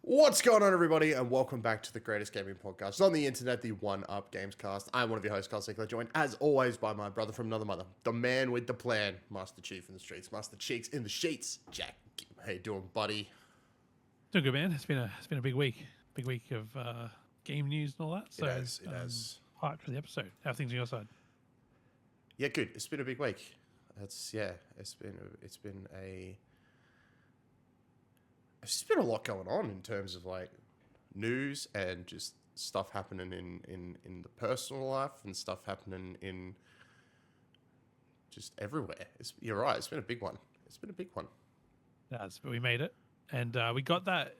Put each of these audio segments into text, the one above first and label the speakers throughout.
Speaker 1: What's going on, everybody, and welcome back to the greatest gaming podcast on the internet, the One Up Gamescast. I'm one of your hosts, Carl Sickler, joined as always by my brother from another mother, the man with the plan, Master Chief in the streets, Master Cheeks in the sheets, Jack. How you doing, buddy?
Speaker 2: Doing good, man. It's been a big week of game news and all that. So
Speaker 1: It has.
Speaker 2: Hyped for the episode. How are things on your side?
Speaker 1: Yeah, good. It's been a big week. It's been a lot going on in terms of like news and just stuff happening in the personal life and stuff happening in just everywhere. You're right. It's been a big one.
Speaker 2: But we made it, and we got that.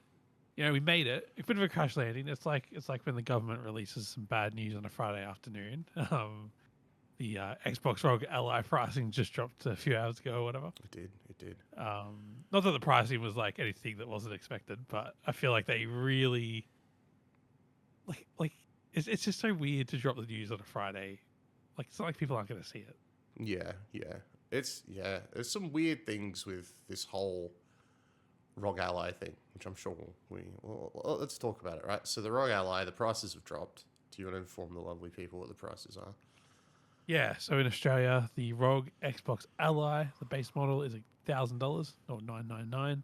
Speaker 2: You know, we made it. A bit of a crash landing. It's like when the government releases some bad news on a Friday afternoon. The Xbox ROG Ally pricing just dropped a few hours ago or whatever.
Speaker 1: It did.
Speaker 2: Not that the pricing was like anything that wasn't expected, but I feel like they really like it's just so weird to drop the news on a Friday. Like it's not like people aren't going to see it.
Speaker 1: Yeah. There's some weird things with this whole ROG Ally thing, which I'm sure let's talk about it, right? So the ROG Ally, the prices have dropped. Do you want to inform the lovely people what the prices are?
Speaker 2: Yeah, so in Australia, the ROG Xbox Ally, the base model is $1,000 or $999,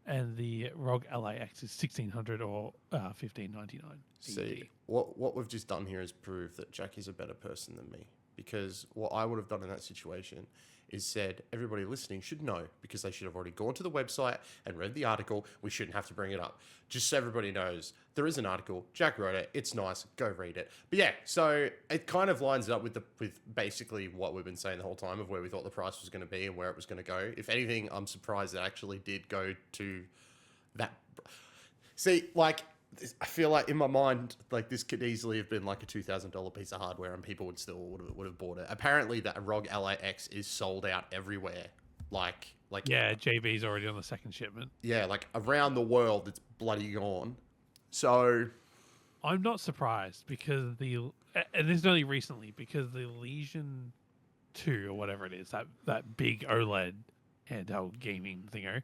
Speaker 2: and the ROG Ally X is $1,600 or $1,599.
Speaker 1: See, what we've just done here is prove that Jack is a better person than me. Because what I would have done in that situation is said everybody listening should know, because they should have already gone to the website and read the article. We shouldn't have to bring it up. Just so everybody knows, there is an article. Jack wrote it. It's nice. Go read it. But yeah, so it kind of lines up with basically what we've been saying the whole time of where we thought the price was going to be and where it was going to go. If anything, I'm surprised it actually did go to that. See, like, I feel like in my mind, like this could easily have been like a $2,000 piece of hardware, and people would have bought it. Apparently, that ROG Ally X is sold out everywhere. Like
Speaker 2: yeah, JB's already on the second shipment.
Speaker 1: Yeah, like around the world, it's bloody gone. So
Speaker 2: I'm not surprised because and this is only recently because the Legion 2 or whatever it is, that big OLED handheld gaming thingo.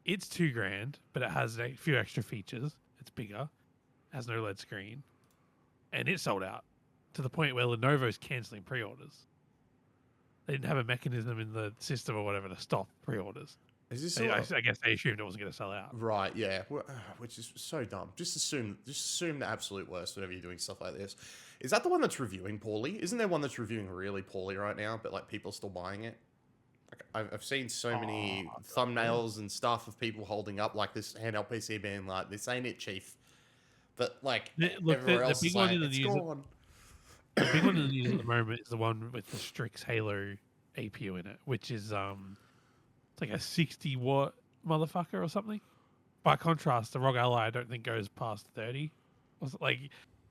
Speaker 2: It's $2,000, but it has a few extra features. It's bigger, has an OLED screen, and it's sold out to the point where Lenovo's canceling pre-orders. They didn't have a mechanism in the system or whatever to stop pre-orders. I guess they assumed it wasn't going to sell out.
Speaker 1: Right, yeah, which is so dumb. Just assume the absolute worst whenever you're doing stuff like this. Is that the one that's reviewing poorly? Isn't there one that's reviewing really poorly right now, but like people are still buying it? I've seen so many thumbnails and stuff of people holding up like this handheld PC being like, "This ain't it, Chief." But like everywhere else,
Speaker 2: big one in the news. The big one in the news at the moment is the one with the Strix Halo APU in it, which is it's like a 60-watt motherfucker or something. By contrast, the ROG Ally I don't think goes past 30. Like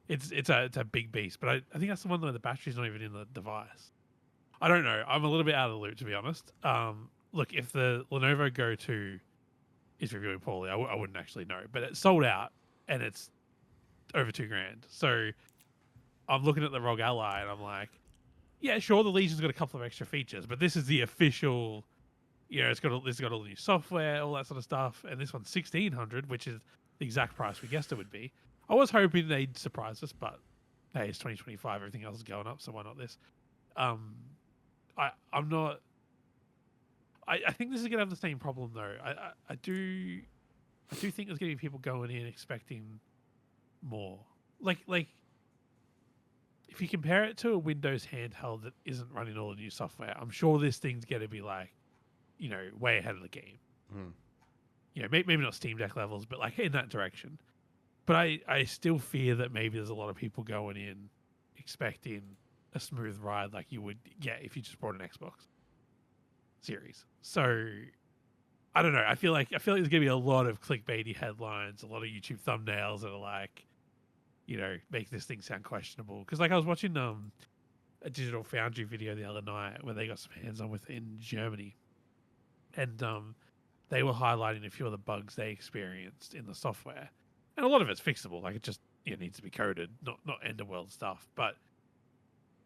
Speaker 2: it's a big beast, but I think that's the one where the battery's not even in the device. I don't know. I'm a little bit out of the loop, to be honest. Look, if the Lenovo Go 2 is reviewing poorly, I wouldn't actually know. But it's sold out, and it's over $2,000. So I'm looking at the ROG Ally, and I'm like, yeah, sure, the Legion's got a couple of extra features, but this is the official. You know, it's got all the new software, all that sort of stuff, and this one's $1,600, which is the exact price we guessed it would be. I was hoping they'd surprise us, but hey, it's 2025. Everything else is going up, so why not this? I'm not. I think this is gonna have the same problem though. I do think there's gonna be people going in expecting more. Like if you compare it to a Windows handheld that isn't running all the new software, I'm sure this thing's gonna be like, you know, way ahead of the game. You know, maybe not Steam Deck levels, but like in that direction. But I still fear that maybe there's a lot of people going in expecting a smooth ride like you would get if you just bought an Xbox Series. So I don't know. I feel like there's gonna be a lot of clickbaity headlines, a lot of YouTube thumbnails that are like, you know, make this thing sound questionable. Because like I was watching a Digital Foundry video the other night where they got some hands on with it in Germany, and they were highlighting a few of the bugs they experienced in the software, and a lot of it's fixable. Like it just needs to be coded, not end of world stuff, but.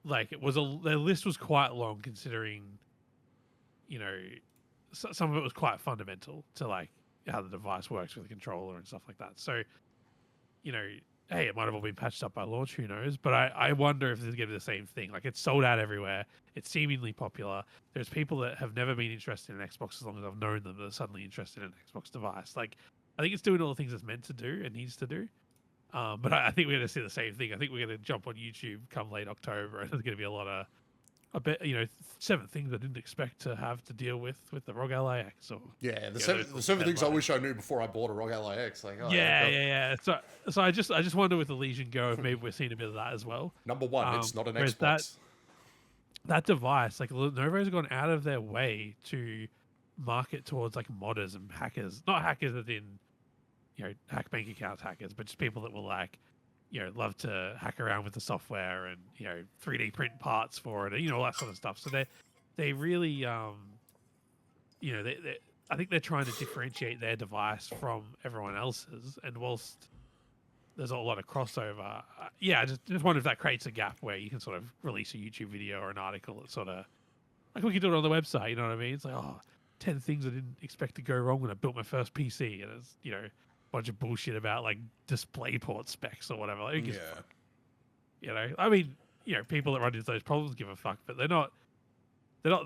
Speaker 2: Like their list was quite long considering, you know, some of it was quite fundamental to like how the device works with the controller and stuff like that. So, you know, hey, it might have all been patched up by launch, who knows? But I wonder if this is going to be the same thing. Like, it's sold out everywhere. It's seemingly popular. There's people that have never been interested in Xbox as long as I've known them that are suddenly interested in an Xbox device. Like, I think it's doing all the things it's meant to do and needs to do. But I think we're going to see the same thing. I think we're going to jump on YouTube come late October, and there's going to be a lot of, I bet, 7 things I didn't expect to have to deal with the ROG Ally X. Or
Speaker 1: Yeah, the seven things I wish I knew before I bought a ROG Ally X. Like,
Speaker 2: yeah. So I just wonder with the Legion Go if maybe we're seeing a bit of that as well.
Speaker 1: Number one, it's not an
Speaker 2: whereas
Speaker 1: Xbox.
Speaker 2: That device, like Lenovo's gone out of their way to market towards like modders and hackers, not hackers as in, hack bank accounts hackers, but just people that will like, love to hack around with the software and 3D print parts for it, and all that sort of stuff. So they really, I think they're trying to differentiate their device from everyone else's. And whilst there's a lot of crossover, I just wonder if that creates a gap where you can sort of release a YouTube video or an article that sort of like we can do it on the website. You know what I mean? It's like 10 things I didn't expect to go wrong when I built my first PC, and it's bunch of bullshit about like DisplayPort specs or whatever. Like, I mean, people that run into those problems give a fuck, but they're not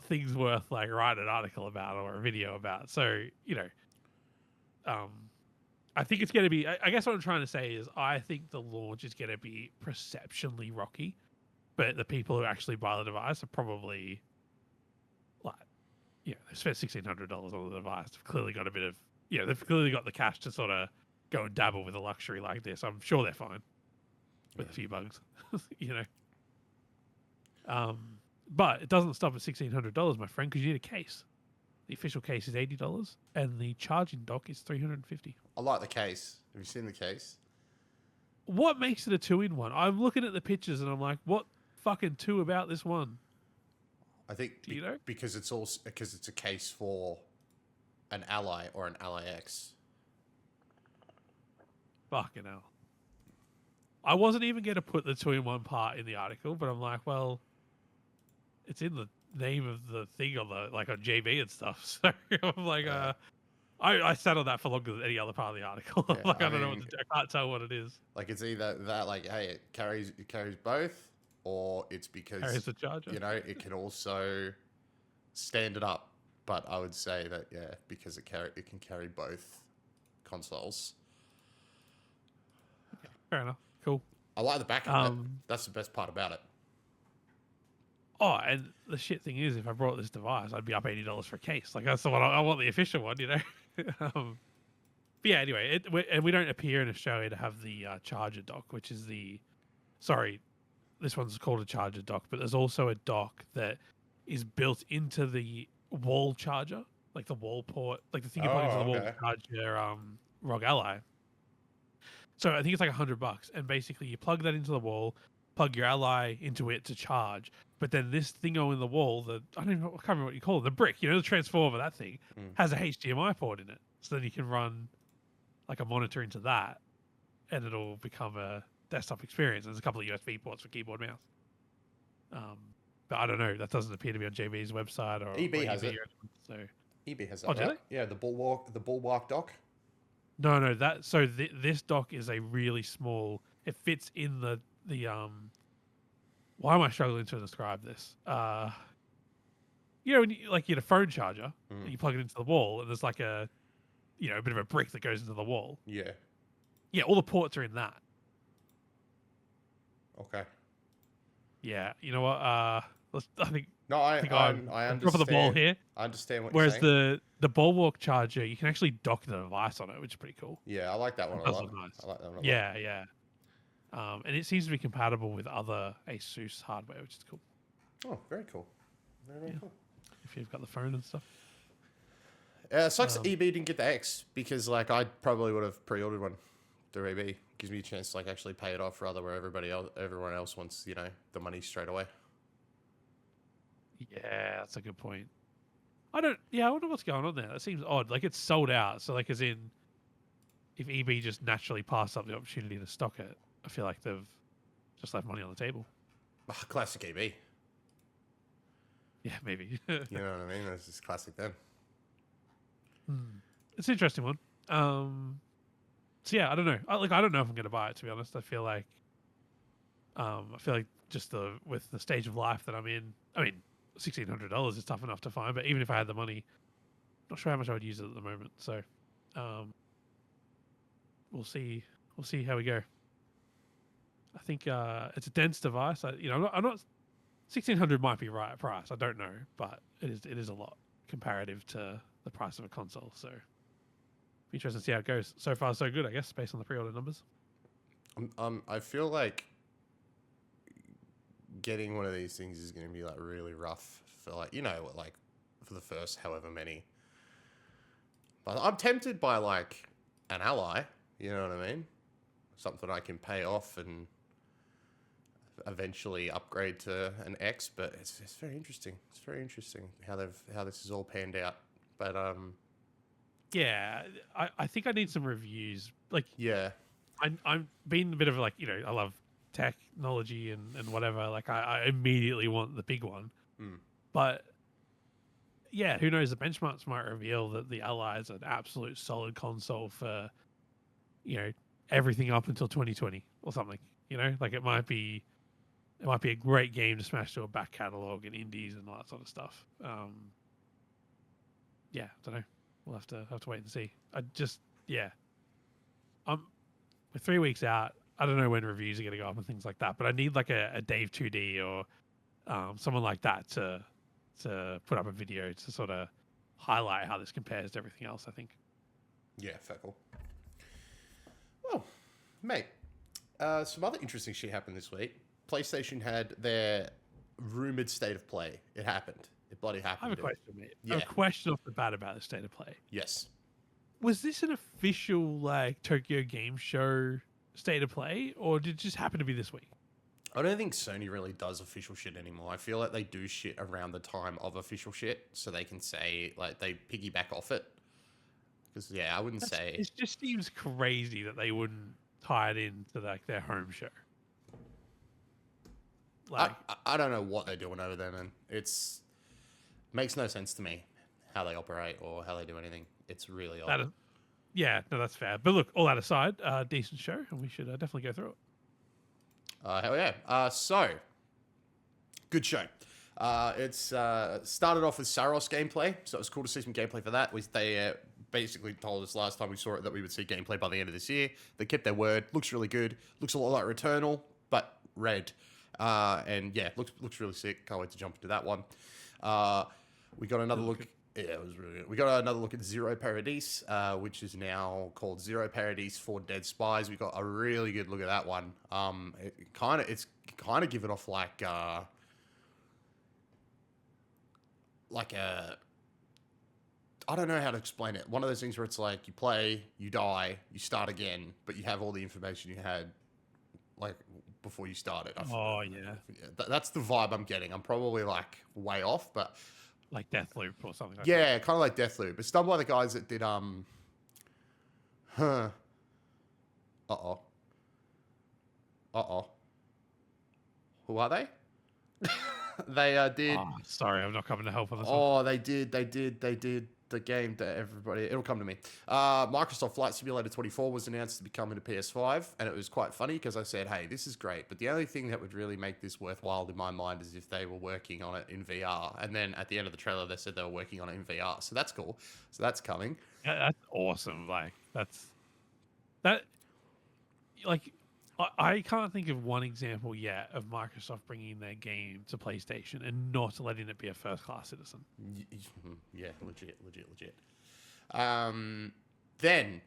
Speaker 2: things worth like writing an article about or a video about. So I think it's going to be. I guess what I'm trying to say is I think the launch is going to be perceptionally rocky, but the people who actually buy the device are probably like, they've spent $1,600 on the device. They've clearly got a bit of. They've clearly got the cash to sort of go and dabble with a luxury like this. I'm sure they're fine with a few bugs, But it doesn't stop at $1,600, my friend, because you need a case. The official case is $80, and the charging dock is $350.
Speaker 1: I like the case. Have you seen the case?
Speaker 2: What makes it a 2-in-1? I'm looking at the pictures, and I'm like, what fucking 2 about this one?
Speaker 1: I think
Speaker 2: Do you know?
Speaker 1: because it's a case for an Ally or an Ally X.
Speaker 2: Fucking hell. I wasn't even going to put the 2-in-1 part in the article, but I'm like, well, it's in the name of the thing on the on JB and stuff. So I'm like, I sat on that for longer than any other part of the article.
Speaker 1: Yeah,
Speaker 2: I don't know what to do. I can't tell what it is.
Speaker 1: Like, it's either that, like, hey, it carries both, or it's because
Speaker 2: Carries the charger.
Speaker 1: It can also stand it up. But I would say that because it can carry both consoles.
Speaker 2: Okay, fair enough. Cool.
Speaker 1: I like the back of it. That's the best part about it.
Speaker 2: Oh, and the shit thing is, if I brought this device, I'd be up $80 for a case. Like, that's the one I want, the official one, But yeah, anyway, and we don't appear in Australia to have the charger dock, which is this one's called a charger dock, but there's also a dock that is built into the wall charger, like the wall port, like the thing you plug into the wall to charge your ROG Ally. So I think it's like $100, and basically you plug that into the wall, plug your Ally into it to charge. But then this thingo in the wall, I can't remember what you call it, the brick, the transformer, that thing, has a HDMI port in it. So then you can run like a monitor into that, and it'll become a desktop experience. There's a couple of USB ports for keyboard, mouse. But I don't know. That doesn't appear to be on JB's website or
Speaker 1: EB has it.
Speaker 2: So
Speaker 1: EB has that.
Speaker 2: Oh, do they?
Speaker 1: Yeah, the bulwark dock.
Speaker 2: No. This dock is a really small. It fits in the. Why am I struggling to describe this? When you get a phone charger and you plug it into the wall, and there's like a bit of a brick that goes into the wall.
Speaker 1: Yeah.
Speaker 2: Yeah, all the ports are in that.
Speaker 1: Okay.
Speaker 2: Yeah, you know what? I understand.
Speaker 1: Drop
Speaker 2: the ball here.
Speaker 1: I understand what
Speaker 2: Whereas
Speaker 1: you're saying.
Speaker 2: the bulwark charger, you can actually dock the device on it, which is pretty cool.
Speaker 1: Yeah, I like that one a lot.
Speaker 2: Nice.
Speaker 1: I like that one a lot.
Speaker 2: Yeah. And it seems to be compatible with other ASUS hardware, which is cool.
Speaker 1: Oh, very cool. Very cool.
Speaker 2: If you've got the phone and stuff.
Speaker 1: Sucks that EB didn't get the X, because like I probably would have pre-ordered one through EB. Gives me a chance to like actually pay it off, rather where everyone else wants the money straight away.
Speaker 2: Yeah, that's a good point. I wonder what's going on there. That seems odd. Like, it's sold out. So, like, as in, if EB just naturally passed up the opportunity to stock it, I feel like they've just left money on the table.
Speaker 1: Classic EB.
Speaker 2: Yeah, maybe.
Speaker 1: You know what I mean? That's just classic them.
Speaker 2: It's an interesting one. So yeah, I don't know. I don't know if I'm going to buy it, to be honest. I feel like just with the stage of life that I'm in. I mean, $1,600 is tough enough to find, but even if I had the money, not sure how much I would use it at the moment. So, um, we'll see. We'll see how we go. I think it's a dense device. I'm not 1,600 might be right price. I don't know, but it is a lot comparative to the price of a console. So, be interesting to see how it goes. So far, so good, I guess, based on the pre-order numbers.
Speaker 1: I feel like getting one of these things is going to be like really rough for like for the first however many. But I'm tempted by like an Ally. You know what I mean? Something I can pay off and eventually upgrade to an X. But it's very interesting. It's very interesting how this is all panned out. But
Speaker 2: Yeah, I think I need some reviews. Like,
Speaker 1: yeah,
Speaker 2: I'm being a bit of like, I love technology and whatever. Like, I immediately want the big one. But yeah, who knows? The benchmarks might reveal that the Ally is an absolute solid console for, everything up until 2020 or something. Like it might be a great game to smash to a back catalog and indies and all that sort of stuff. Yeah, I don't know. We'll have to wait and see. We're 3 weeks out. I don't know when reviews are going to go up and things like that, but I need like a Dave 2D or someone like that to put up a video to sort of highlight how this compares to everything else, I think.
Speaker 1: Yeah, fair call. Well, mate, some other interesting shit happened this week. PlayStation had their rumored state of play. It happened. It bloody happened.
Speaker 2: I have a question, mate.
Speaker 1: Yeah.
Speaker 2: I have a question off the bat about the state of play.
Speaker 1: Yes.
Speaker 2: Was this an official like Tokyo Game Show state of play, or did it just happen to be this week?
Speaker 1: I don't think Sony really does official shit anymore. I feel like they do shit around the time of official shit, so they can say like they piggyback off it. Because yeah, I wouldn't say
Speaker 2: it just seems crazy that they wouldn't tie it into like their home show.
Speaker 1: Like I don't know what they're doing over there, man. Makes no sense to me how they operate or how they do anything. It's really odd.
Speaker 2: Yeah, no, that's fair. But look, all that aside, decent show, and we should definitely go through it.
Speaker 1: Hell yeah. So, good show. It's started off with Saros gameplay, so it was cool to see some gameplay for that. They basically told us last time we saw it that we would see gameplay by the end of this year. They kept their word. Looks really good. Looks a lot like Returnal, but red. And yeah, looks really sick. Can't wait to jump into that one. We got another look. Yeah, it was really good. We got another look at Zero Paradise, which is now called Zero Paradise for Dead Spies. We got a really good look at that one. It's kind of given off like a I don't know how to explain it. One of those things where it's like you play, you die, you start again, but you have all the information you had like before you started.
Speaker 2: Oh yeah,
Speaker 1: that's the vibe I'm getting. I'm probably like way off, but.
Speaker 2: Like Deathloop or something like that.
Speaker 1: Yeah, kind of like Deathloop. It's done by the guys that did, Uh-oh. Who are they? They did...
Speaker 2: Oh, sorry, I'm not coming to help on this
Speaker 1: one. They did the game that everybody... It'll come to me. Microsoft Flight Simulator 24 was announced to be coming to PS5, and it was quite funny because I said, hey, this is great, but the only thing that would really make this worthwhile in my mind is if they were working on it in VR. And then at the end of the trailer, they said they were working on it in VR. So that's cool. So that's coming.
Speaker 2: Yeah, that's awesome. Like, I can't think of one example yet of Microsoft bringing their game to PlayStation and not letting it be a first-class citizen.
Speaker 1: Yeah, legit. Then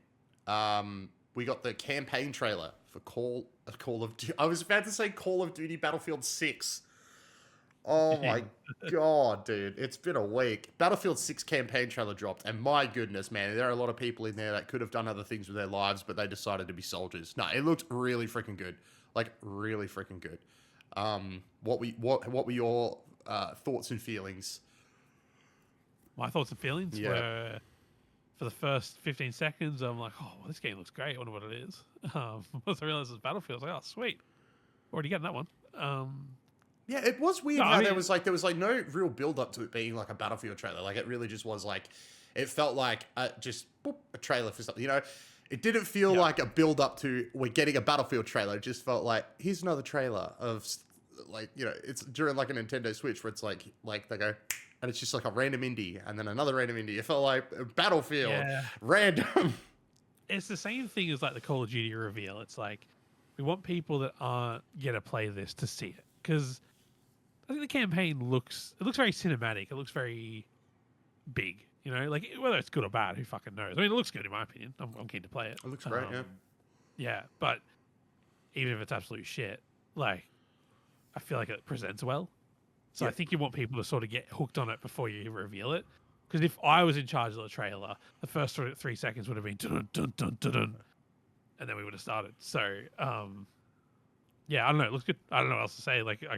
Speaker 1: we got the campaign trailer for Call of Duty. I was about to say Call of Duty Battlefield 6. Oh my god, dude. It's been a week. Battlefield 6 campaign trailer dropped, and my goodness, man, there are a lot of people in there that could have done other things with their lives, but they decided to be soldiers. No, it looked really freaking good. Like, really freaking good. What were your thoughts and feelings?
Speaker 2: My thoughts and feelings were, for the first 15 seconds, I'm like, oh, well, this game looks great. I wonder what it is. Once I realized it was Battlefield, I was like, oh, sweet. Already getting that one.
Speaker 1: Yeah, it was weird how there was no real build up to it being like a Battlefield trailer. Like it really just was like It felt like just boop, a trailer for something. You know, it didn't feel like a build up to we're getting a Battlefield trailer. It just felt like here's another trailer of like, you know, it's during like a Nintendo Switch where it's like they go and it's just like a random indie and then another random indie. It felt like Battlefield, random.
Speaker 2: It's the same thing as like the Call of Duty reveal. It's like we want people that aren't gonna play this to see it, because I think the campaign looks very cinematic. It looks very big. You know, like whether it's good or bad, who fucking knows? I mean, it looks good in my opinion. I'm keen to play it.
Speaker 1: It looks great, yeah.
Speaker 2: Yeah, but even if it's absolute shit, like I feel like it presents well. So I think you want people to sort of get hooked on it before you reveal it. Because if I was in charge of the trailer, the first 3 seconds would have been dun dun dun dun dun, and then we would have started. So, yeah, I don't know. It looks good. I don't know what else to say. Like I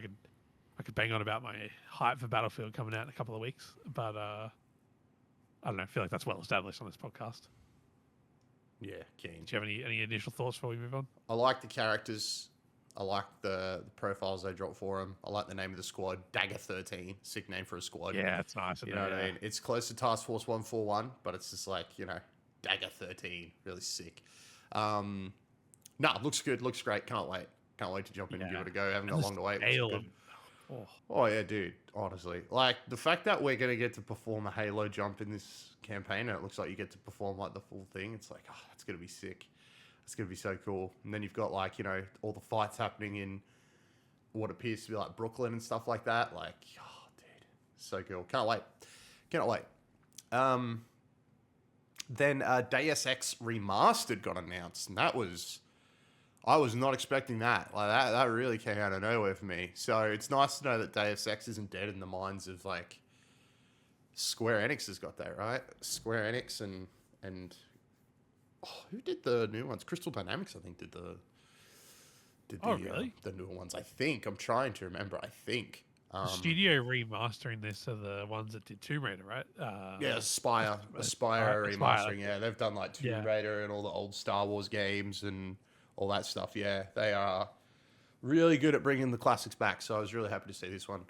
Speaker 2: could bang on about my hype for Battlefield coming out in a couple of weeks, but I don't know. I feel like that's well established on this podcast.
Speaker 1: Yeah, keen.
Speaker 2: Do you have any initial thoughts before we move on?
Speaker 1: I like the characters. I like the profiles they dropped for them. I like the name of the squad, Dagger 13. Sick name for a squad.
Speaker 2: Yeah, it's nice.
Speaker 1: You know what I mean? It's close to Task Force 141, but it's just like, you know, Dagger 13. Really sick. Looks good. Looks great. Can't wait. Can't wait to jump in and give it a go. Haven't got long to wait. Oh, yeah, dude. Honestly. Like, the fact that we're going to get to perform a Halo jump in this campaign, and it looks like you get to perform, like, the full thing, it's like, oh, that's going to be sick. It's going to be so cool. And then you've got, like, you know, all the fights happening in what appears to be, like, Brooklyn and stuff like that. Like, oh, dude. So cool. Can't wait. Cannot wait. Then Deus Ex Remastered got announced, and that was... I was not expecting that. Like, that really came out of nowhere for me. So it's nice to know that Deus Ex isn't dead in the minds of, like... Square Enix has got that, right? Square Enix and who did the new ones? Crystal Dynamics, I think, did
Speaker 2: really?
Speaker 1: The newer ones. I think. I'm trying to remember. I think.
Speaker 2: The studio remastering this are the ones that did Tomb Raider, right?
Speaker 1: Yeah, Aspire remastering. Yeah, they've done like Tomb Raider and all the old Star Wars games and all that stuff. Yeah, they are really good at bringing the classics back. So I was really happy to see this one.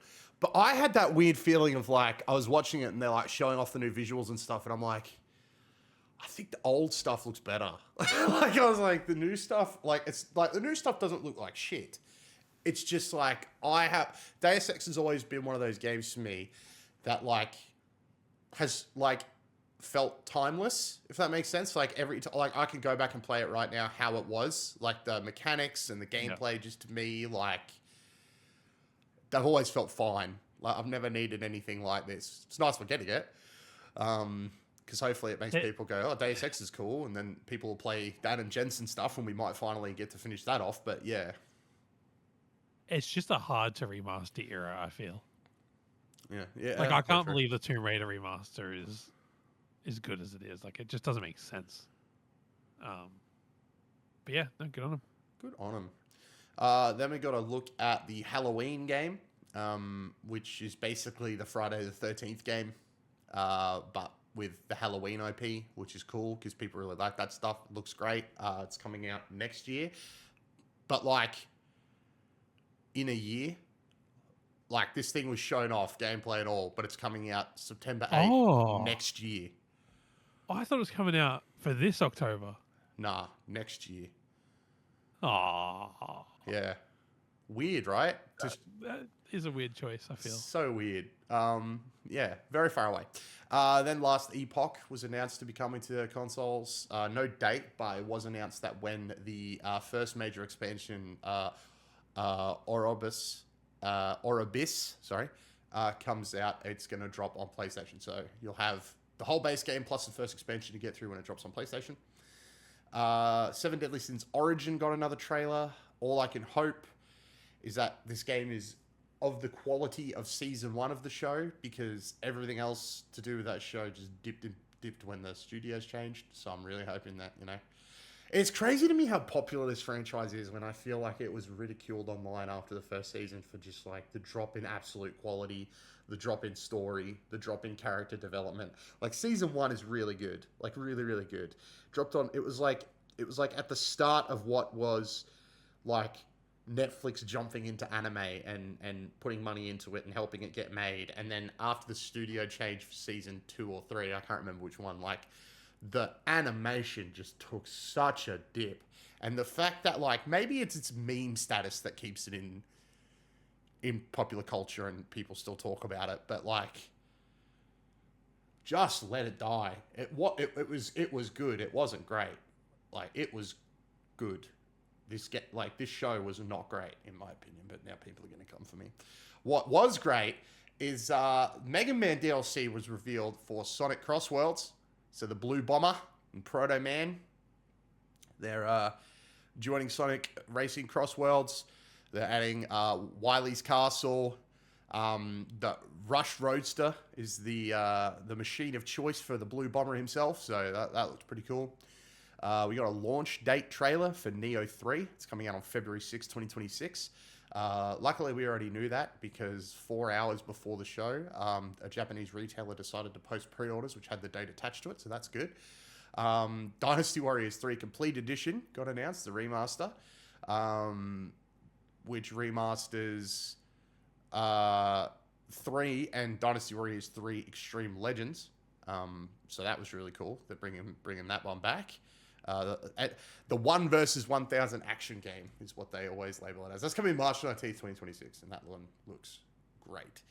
Speaker 1: But I had that weird feeling of like, I was watching it and they're like showing off the new visuals and stuff. And I'm like, I think the old stuff looks better. Like, I was like, the new stuff, like, it's like the new stuff doesn't look like shit. It's just like, Deus Ex has always been one of those games for me that like has like felt timeless, if that makes sense. Like like I can go back and play it right now how it was, like the mechanics and the gameplay. Just to me, like they've always felt fine. Like I've never needed anything like this. It's nice for getting it, because hopefully it makes people go, oh, Deus Ex is cool, and then people will play that and Jensen stuff, and we might finally get to finish that off. But yeah,
Speaker 2: it's just a hard to remaster era, I feel.
Speaker 1: Yeah.
Speaker 2: Like I can't believe the Tomb Raider remaster is as good as it is. Like it just doesn't make sense. But yeah, no, good on them.
Speaker 1: Good on them. Then we got to look at the Halloween game, which is basically the Friday the 13th game, but with the Halloween IP, which is cool because people really like that stuff. It looks great. It's coming out next year, but like in a year, like this thing was shown off gameplay and all, but it's coming out September 8th next year.
Speaker 2: Oh, I thought it was coming out for this October.
Speaker 1: Nah, next year.
Speaker 2: Oh.
Speaker 1: Yeah. Weird, right?
Speaker 2: That is a weird choice, I feel.
Speaker 1: So weird. Yeah, very far away. Then last Epoch was announced to be coming to consoles. No date, but it was announced that when the first major expansion, Orobis, comes out, it's going to drop on PlayStation. So you'll have the whole base game plus the first expansion to get through when it drops on PlayStation. Seven Deadly Sins Origin got another trailer. All I can hope is that this game is of the quality of season 1 of the show, because everything else to do with that show just dipped when the studios changed. So I'm really hoping that, you know, it's crazy to me how popular this franchise is when I feel like it was ridiculed online after the first season for just like the drop in absolute quality, the drop in story, the drop in character development. Like season 1 is really good, like really, really good. Dropped on, it was like at the start of what was like Netflix jumping into anime and putting money into it and helping it get made. And then after the studio change for season 2 or 3, I can't remember which one, like the animation just took such a dip. And the fact that like maybe it's its meme status that keeps it in popular culture and people still talk about it, but like just let it die. It was good. It wasn't great. Like it was good. This show was not great in my opinion, but now people are going to come for me. What was great is Mega Man DLC was revealed for Sonic Cross Worlds. So the Blue Bomber and Proto Man, they're joining Sonic Racing Cross Worlds. They're adding Wily's Castle. The Rush Roadster is the machine of choice for the Blue Bomber himself. So that looks pretty cool. We got a launch date trailer for Neo 3. It's coming out on February 6, 2026. Luckily, we already knew that because 4 hours before the show, a Japanese retailer decided to post pre-orders, which had the date attached to it, so that's good. Dynasty Warriors 3 Complete Edition got announced, the remaster, which remasters 3 and Dynasty Warriors 3 Extreme Legends. So that was really cool. They're bringing that one back. The 1 versus 1,000 action game is what they always label it as. That's coming March 19th, 2026, and that one looks great.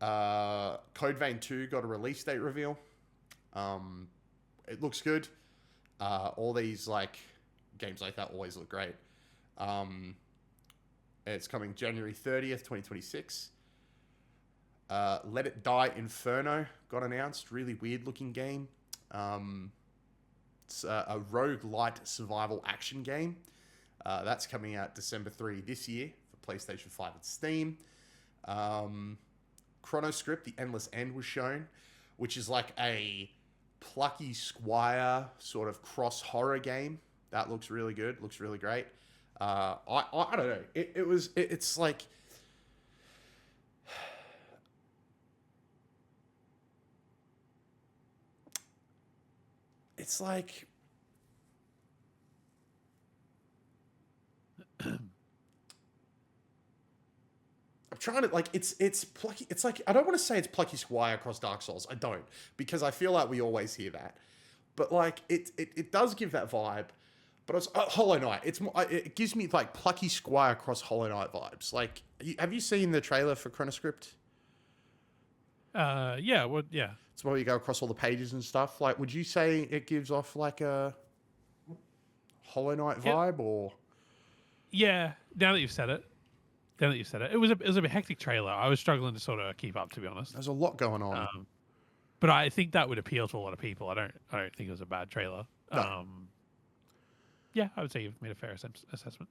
Speaker 1: Code Vein 2 got a release date reveal. It looks good. All these like games like that always look great. It's coming January 30th, 2026. Let It Die Inferno got announced. Really weird looking game. It's a roguelite survival action game. That's coming out December 3 this year for PlayStation 5 and Steam. Chronoscript, The Endless End was shown, which is like a plucky squire sort of cross horror game. That looks really good. Looks really great. I don't know. It's like it's like I'm trying to like it's plucky. It's like I don't want to say it's plucky squire across Dark Souls. I don't, because I feel like we always hear that, but like it does give that vibe. But it's Hollow Knight. It gives me like plucky squire across Hollow Knight vibes. Like, have you seen the trailer for Chronoscript?
Speaker 2: Yeah. Well, yeah.
Speaker 1: It's where you go across all the pages and stuff. Like, would you say it gives off like a Hollow Knight vibe, or?
Speaker 2: Yeah. Now that you've said it, it was a bit hectic trailer. I was struggling to sort of keep up, to be honest.
Speaker 1: There's a lot going on.
Speaker 2: But I think that would appeal to a lot of people. I don't think it was a bad trailer.
Speaker 1: No.
Speaker 2: Yeah, I would say you've made a fair assessment.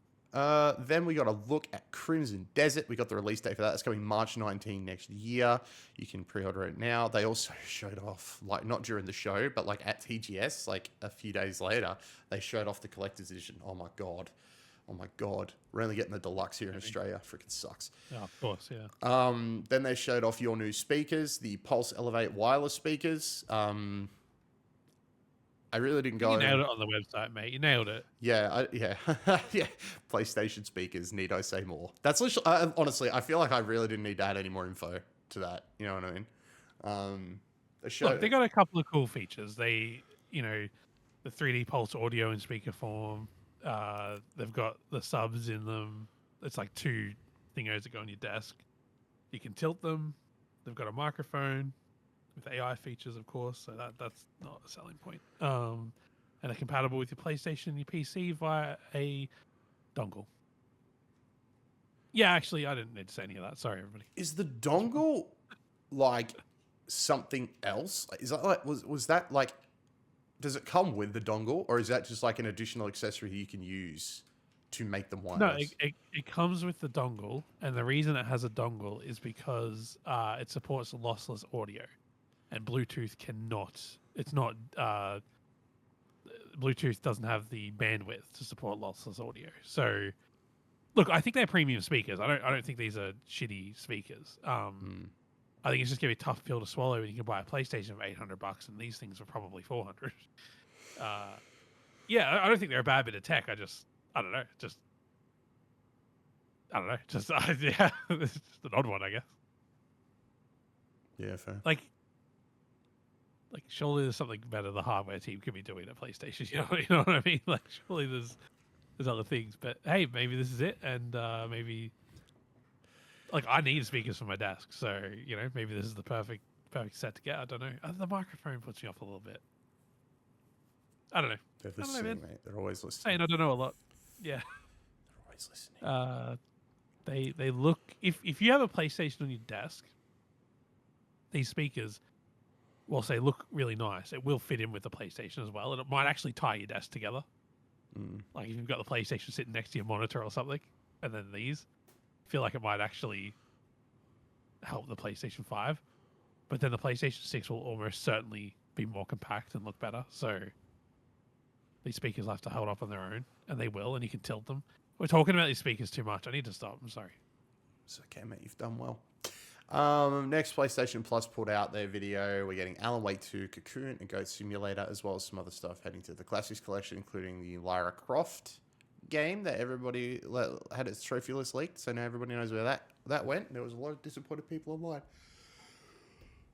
Speaker 1: Then we got a look at Crimson Desert. We got the release date for that. It's coming March 19 next year. You can pre-order it now. They also showed off, like not during the show, but like at TGS, like a few days later, they showed off the collector's edition. Oh my god. We're only getting the deluxe here in Australia. Freaking sucks.
Speaker 2: Oh, of course, yeah.
Speaker 1: Then they showed off your new speakers, the Pulse Elevate wireless speakers. I really didn't go.
Speaker 2: You nailed it on the website, mate. You nailed it.
Speaker 1: Yeah, yeah. PlayStation speakers. Need I say more? That's literally, honestly, I feel like I really didn't need to add any more info to that. You know what I mean?
Speaker 2: Look, they got a couple of cool features. They, the 3D pulse audio in speaker form. They've got the subs in them. It's like 2 thingos that go on your desk. You can tilt them. They've got a microphone with AI features, of course, so that's not a selling point. And they're compatible with your PlayStation and your PC via a dongle. Yeah, actually, I didn't need to say any of that. Sorry, everybody.
Speaker 1: Is the dongle like something else? Is that like was that like? Does it come with the dongle, or is that just like an additional accessory you can use to make them wireless?
Speaker 2: No, it comes with the dongle, and the reason it has a dongle is because it supports lossless audio. And Bluetooth cannot. It's not. Bluetooth doesn't have the bandwidth to support lossless audio. So, look, I think they're premium speakers. I don't think these are shitty speakers. I think it's just gonna be a tough pill to swallow when you can buy a PlayStation for $800, and these things are probably $400. Yeah, I don't think they're a bad bit of tech. I don't know. Just I don't know. Just yeah, it's just an odd one, I guess.
Speaker 1: Yeah, fair.
Speaker 2: Like surely there's something better the hardware team could be doing at PlayStation. You know what I mean? Like surely there's other things. But hey, maybe this is it, and maybe like I need speakers for my desk, so maybe this is the perfect set to get. I don't know. The microphone puts me off a little bit. I don't know.
Speaker 1: They're
Speaker 2: I don't know,
Speaker 1: listening,
Speaker 2: man.
Speaker 1: mate. They're always listening.
Speaker 2: Saying I don't know a lot. Yeah.
Speaker 1: They're always listening.
Speaker 2: They look if you have a PlayStation on your desk, these speakers, whilst they look really nice, it will fit in with the PlayStation as well, and it might actually tie your desk together. Like if you've got the PlayStation sitting next to your monitor or something, and then these, I feel like it might actually help the PlayStation 5. But then the PlayStation 6 will almost certainly be more compact and look better. So these speakers have to hold up on their own, and they will, and you can tilt them. We're talking about these speakers too much. I need to stop. I'm sorry.
Speaker 1: It's okay, mate. You've done well. Next, PlayStation Plus pulled out their video. We're getting Alan Wake 2, Cocoon, and Goat Simulator, as well as some other stuff heading to the Classics Collection, including the Lara Croft game that everybody had its trophy list leaked. So now everybody knows where that went. There was a lot of disappointed people online.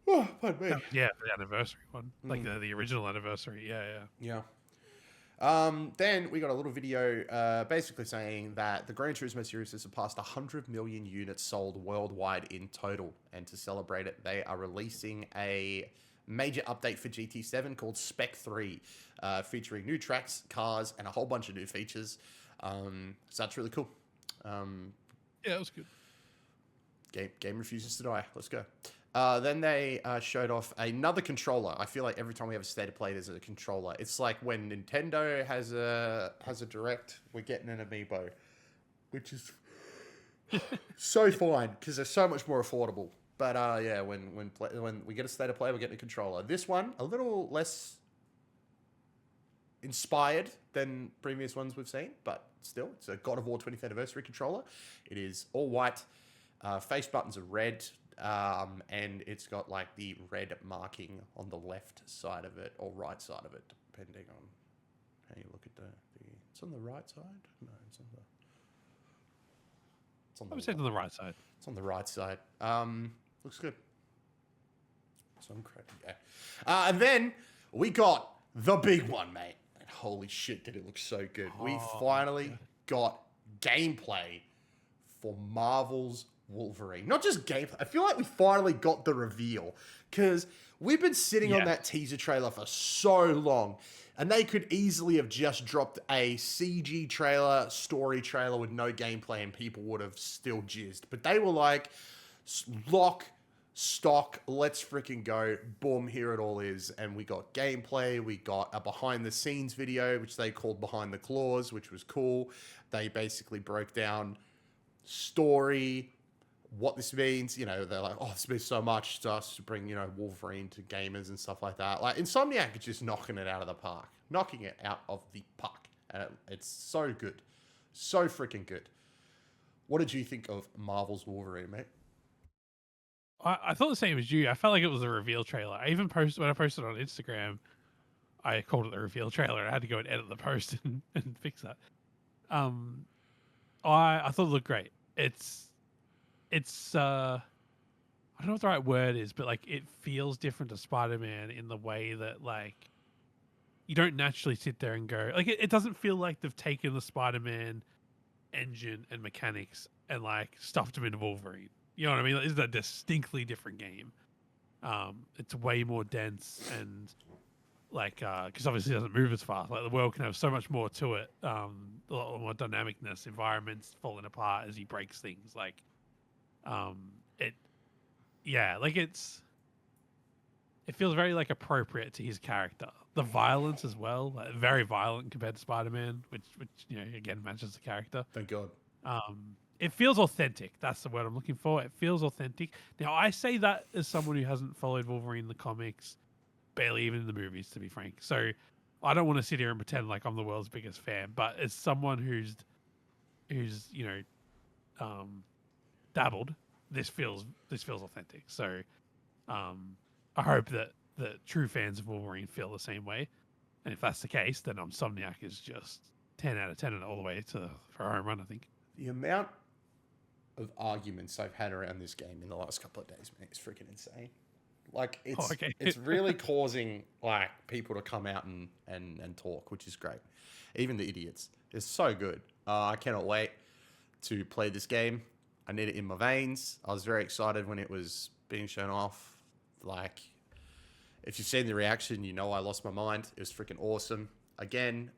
Speaker 1: Oh, pardon me.
Speaker 2: Yeah, the anniversary one. Like the original anniversary. Yeah.
Speaker 1: Then we got a little video basically saying that the Gran Turismo series has surpassed 100 million units sold worldwide in total. And to celebrate it, they are releasing a major update for GT7 called Spec 3, featuring new tracks, cars, and a whole bunch of new features. So that's really cool.
Speaker 2: Yeah, it was good.
Speaker 1: Game refuses to die. Let's go. Then they showed off another controller. I feel like every time we have a state of play, there's a controller. It's like when Nintendo has a direct, we're getting an amiibo, which is so fine because they're so much more affordable. But yeah, when we get a state of play, we're getting a controller. This one a little less inspired than previous ones we've seen, but still, it's a God of War 20th anniversary controller. It is all white. Face buttons are red. And it's got like the red marking on the left side of it or right side of it, depending on how you look at the it's on the right side? No, it's on the
Speaker 2: I would say on the right side.
Speaker 1: It's on the right side. Looks good. Some credit, yeah. And then we got the big one, mate. And holy shit, did it look so good. We finally got gameplay for Marvel's Wolverine. Not just gameplay. I feel like we finally got the reveal because we've been sitting on that teaser trailer for so long, and they could easily have just dropped a CG trailer, story trailer with no gameplay, and people would have still jizzed. But they were like, lock, stock, let's freaking go. Boom, here it all is. And we got gameplay. We got a behind the scenes video, which they called Behind the Claws, which was cool. They basically broke down story, what this means. They're like, oh, this means so much to us to bring, Wolverine to gamers and stuff like that. Like, Insomniac is just knocking it out of the park. Knocking it out of the park. And it's so good. So freaking good. What did you think of Marvel's Wolverine, mate?
Speaker 2: I thought the same as you. I felt like it was a reveal trailer. I even posted, when I posted on Instagram, I called it the reveal trailer. I had to go and edit the post and fix that. I thought it looked great. It's I don't know what the right word is, but like it feels different to Spider-Man in the way that like you don't naturally sit there and go like it doesn't feel like they've taken the Spider-Man engine and mechanics and like stuffed them into Wolverine. You know what I mean? Like, this is a distinctly different game. It's way more dense and like because obviously it doesn't move as fast. Like the world can have so much more to it. A lot more dynamicness, environments falling apart as he breaks things. Like it feels very like appropriate to his character. The violence as well, like, very violent compared to Spider-Man, which again matches the character.
Speaker 1: Thank God.
Speaker 2: It feels authentic. That's the word I'm looking for. It feels authentic. Now I say that as someone who hasn't followed Wolverine in the comics, barely even in the movies, to be frank. So I don't want to sit here and pretend like I'm the world's biggest fan, but as someone who's dabbled, this feels authentic. So I hope that the true fans of Wolverine feel the same way. And if that's the case, then Insomniac is just 10 out of 10 and all the way for a home run, I think.
Speaker 1: The amount of arguments I've had around this game in the last couple of days, man. It's freaking insane. Like it's really causing like people to come out and talk, which is great. Even the idiots. It's so good. I cannot wait to play this game. I need it in my veins. I was very excited when it was being shown off. Like, if you've seen the reaction, you know I lost my mind. It was freaking awesome. Again,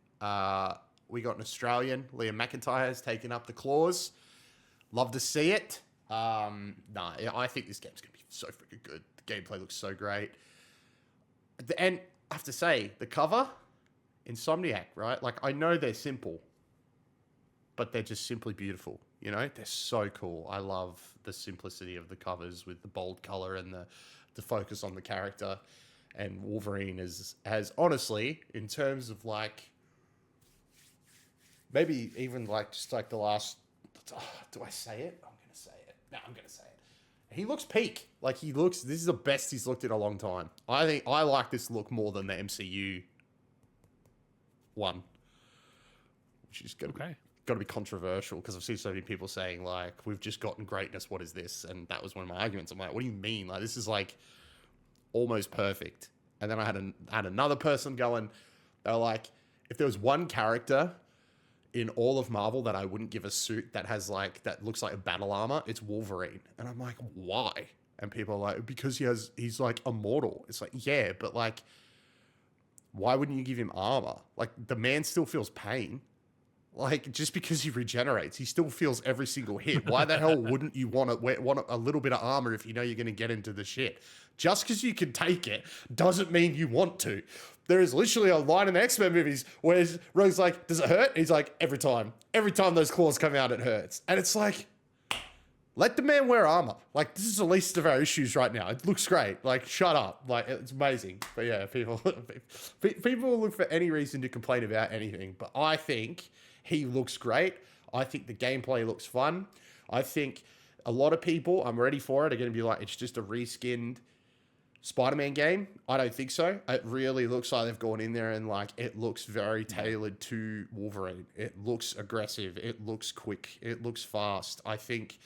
Speaker 1: we got an Australian. Liam McIntyre has taken up the clause. Love to see it. I think this game's going to be so freaking good. The gameplay looks so great. And I have to say, the cover, Insomniac, right? Like, I know they're simple, but they're just simply beautiful. You know, they're so cool. I love the simplicity of the covers with the bold color and the focus on the character. And Wolverine has honestly, in terms of like, maybe even like just like the last, do I say it? I'm going to say it. No, I'm going to say it. He looks peak. Like this is the best he's looked in a long time. I think I like this look more than the MCU one, which is going to be. Got to be controversial because I've seen so many people saying like we've just gotten greatness, what is this? And that was one of my arguments. I'm like, what do you mean? Like this is like almost perfect. And then I had another person going, they were like, if there was one character in all of Marvel that I wouldn't give a suit that has like that looks like a battle armor, it's Wolverine. And I'm like, why? And people are like, because he's like immortal. It's like, yeah, but like why wouldn't you give him armor? Like the man still feels pain. Like, just because he regenerates, he still feels every single hit. Why the hell wouldn't you want a little bit of armor if you know you're going to get into the shit? Just because you can take it doesn't mean you want to. There is literally a line in the X-Men movies where Rogue's like, does it hurt? And he's like, every time those claws come out, it hurts. And it's like, let the man wear armor. Like, this is the least of our issues right now. It looks great. Like, shut up. Like, it's amazing. But yeah, people will look for any reason to complain about anything. But I think he looks great. I think the gameplay looks fun. I think a lot of people, I'm ready for it, are going to be like, it's just a reskinned Spider-Man game. I don't think so. It really looks like they've gone in there and like, it looks very tailored to Wolverine. It looks aggressive. It looks quick. It looks fast. I think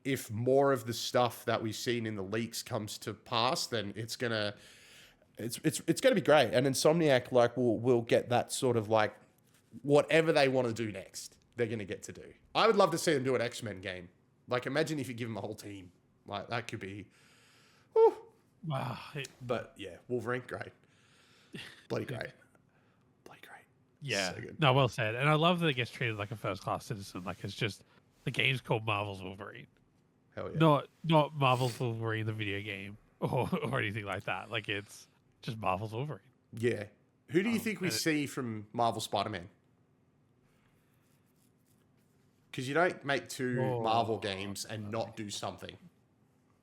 Speaker 1: if more of the stuff that we've seen in the leaks comes to pass, then it's gonna be great. And Insomniac like will get that sort of like whatever they want to do next, they're gonna get to do. I would love to see them do an X-Men game. Like imagine if you give them a whole team. Like that could be. Whew.
Speaker 2: Wow.
Speaker 1: But yeah, Wolverine, great, bloody great.
Speaker 2: Yeah.
Speaker 1: So good.
Speaker 2: No, well said. And I love that it gets treated like a first-class citizen. Like it's just the game's called Marvel's Wolverine.
Speaker 1: Hell yeah.
Speaker 2: Not Marvel's Wolverine, the video game, or anything like that. Like it's just Marvel's Wolverine.
Speaker 1: Yeah. Who do you think we see from Marvel Spider-Man? Because you don't make two Marvel games and not do something.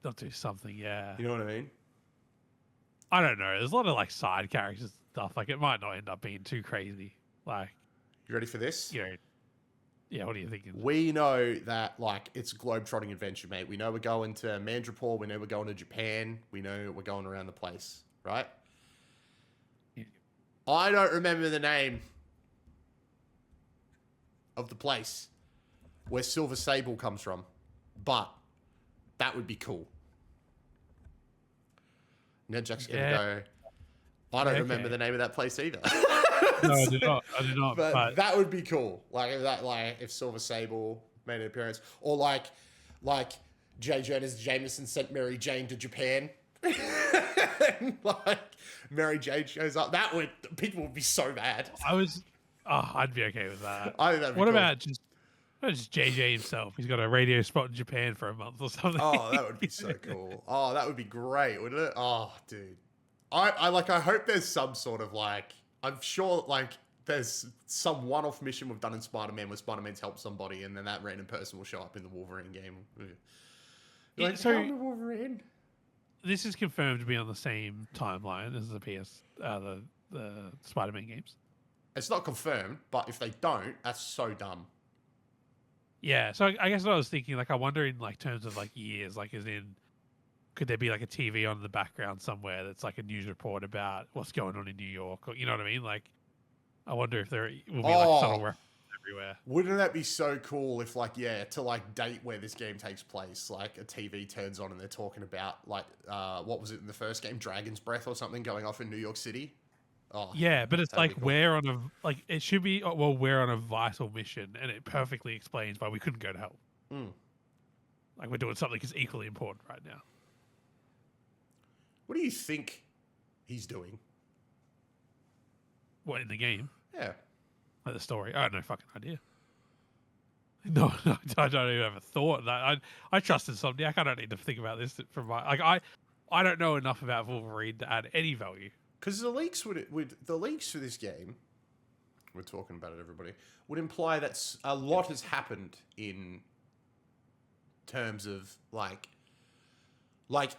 Speaker 2: Not do something, yeah.
Speaker 1: You know what I mean?
Speaker 2: I don't know. There's a lot of like side characters and stuff. Like it might not end up being too crazy. Like,
Speaker 1: you ready for this?
Speaker 2: You know, yeah. What are you thinking?
Speaker 1: We know that like it's a globe-trotting adventure, mate. We know we're going to Mandripore. We know we're going to Japan. We know we're going around the place, right?
Speaker 2: Yeah.
Speaker 1: I don't remember the name of the place where Silver Sable comes from, but that would be cool. Now Jack's gonna go, I don't remember the name of that place either.
Speaker 2: No, I did not.
Speaker 1: But that would be cool. Like if Silver Sable made an appearance, or like J. Jonas Jameson sent Mary Jane to Japan. And, like Mary Jane shows up. People would be so mad.
Speaker 2: I'd be okay with that.
Speaker 1: I think that'd be
Speaker 2: what
Speaker 1: cool.
Speaker 2: about just JJ himself? He's got a radio spot in Japan for a month or something.
Speaker 1: Oh, that would be so cool. Oh, that would be great, wouldn't it? Oh, dude. I hope there's some sort of like, I'm sure like there's some one-off mission we've done in Spider-Man where Spider-Man's helped somebody and then that random person will show up in the Wolverine game.
Speaker 2: Yeah,
Speaker 1: like,
Speaker 2: so
Speaker 1: Wolverine.
Speaker 2: This is confirmed to be on the same timeline as the Spider-Man games.
Speaker 1: It's not confirmed, but if they don't, that's so dumb.
Speaker 2: Yeah, so I guess what I was thinking, like, I wonder in like terms of like years, like as in, could there be like a TV on in the background somewhere that's like a news report about what's going on in New York, or you know what I mean? Like, I wonder if there will be like subtle references everywhere.
Speaker 1: Wouldn't that be so cool if, like, yeah, to like date where this game takes place, like a TV turns on and they're talking about like what was it in the first game, Dragon's Breath or something going off in New York City? Oh,
Speaker 2: Yeah, but it's
Speaker 1: that'd
Speaker 2: like
Speaker 1: be cool.
Speaker 2: we're on a like it should be. Well, we're on a vital mission, and it perfectly explains why we couldn't go to hell. Like we're doing something that's equally important right now.
Speaker 1: What do you think he's doing?
Speaker 2: What in the game?
Speaker 1: Yeah.
Speaker 2: Like the story? I have no fucking idea. No, I don't even have a thought. I trust Insomniac. I don't need to think about this from my like I don't know enough about Wolverine to add any value.
Speaker 1: Because the leaks the leaks for this game, we're talking about it, everybody, would imply that a lot has happened in terms of like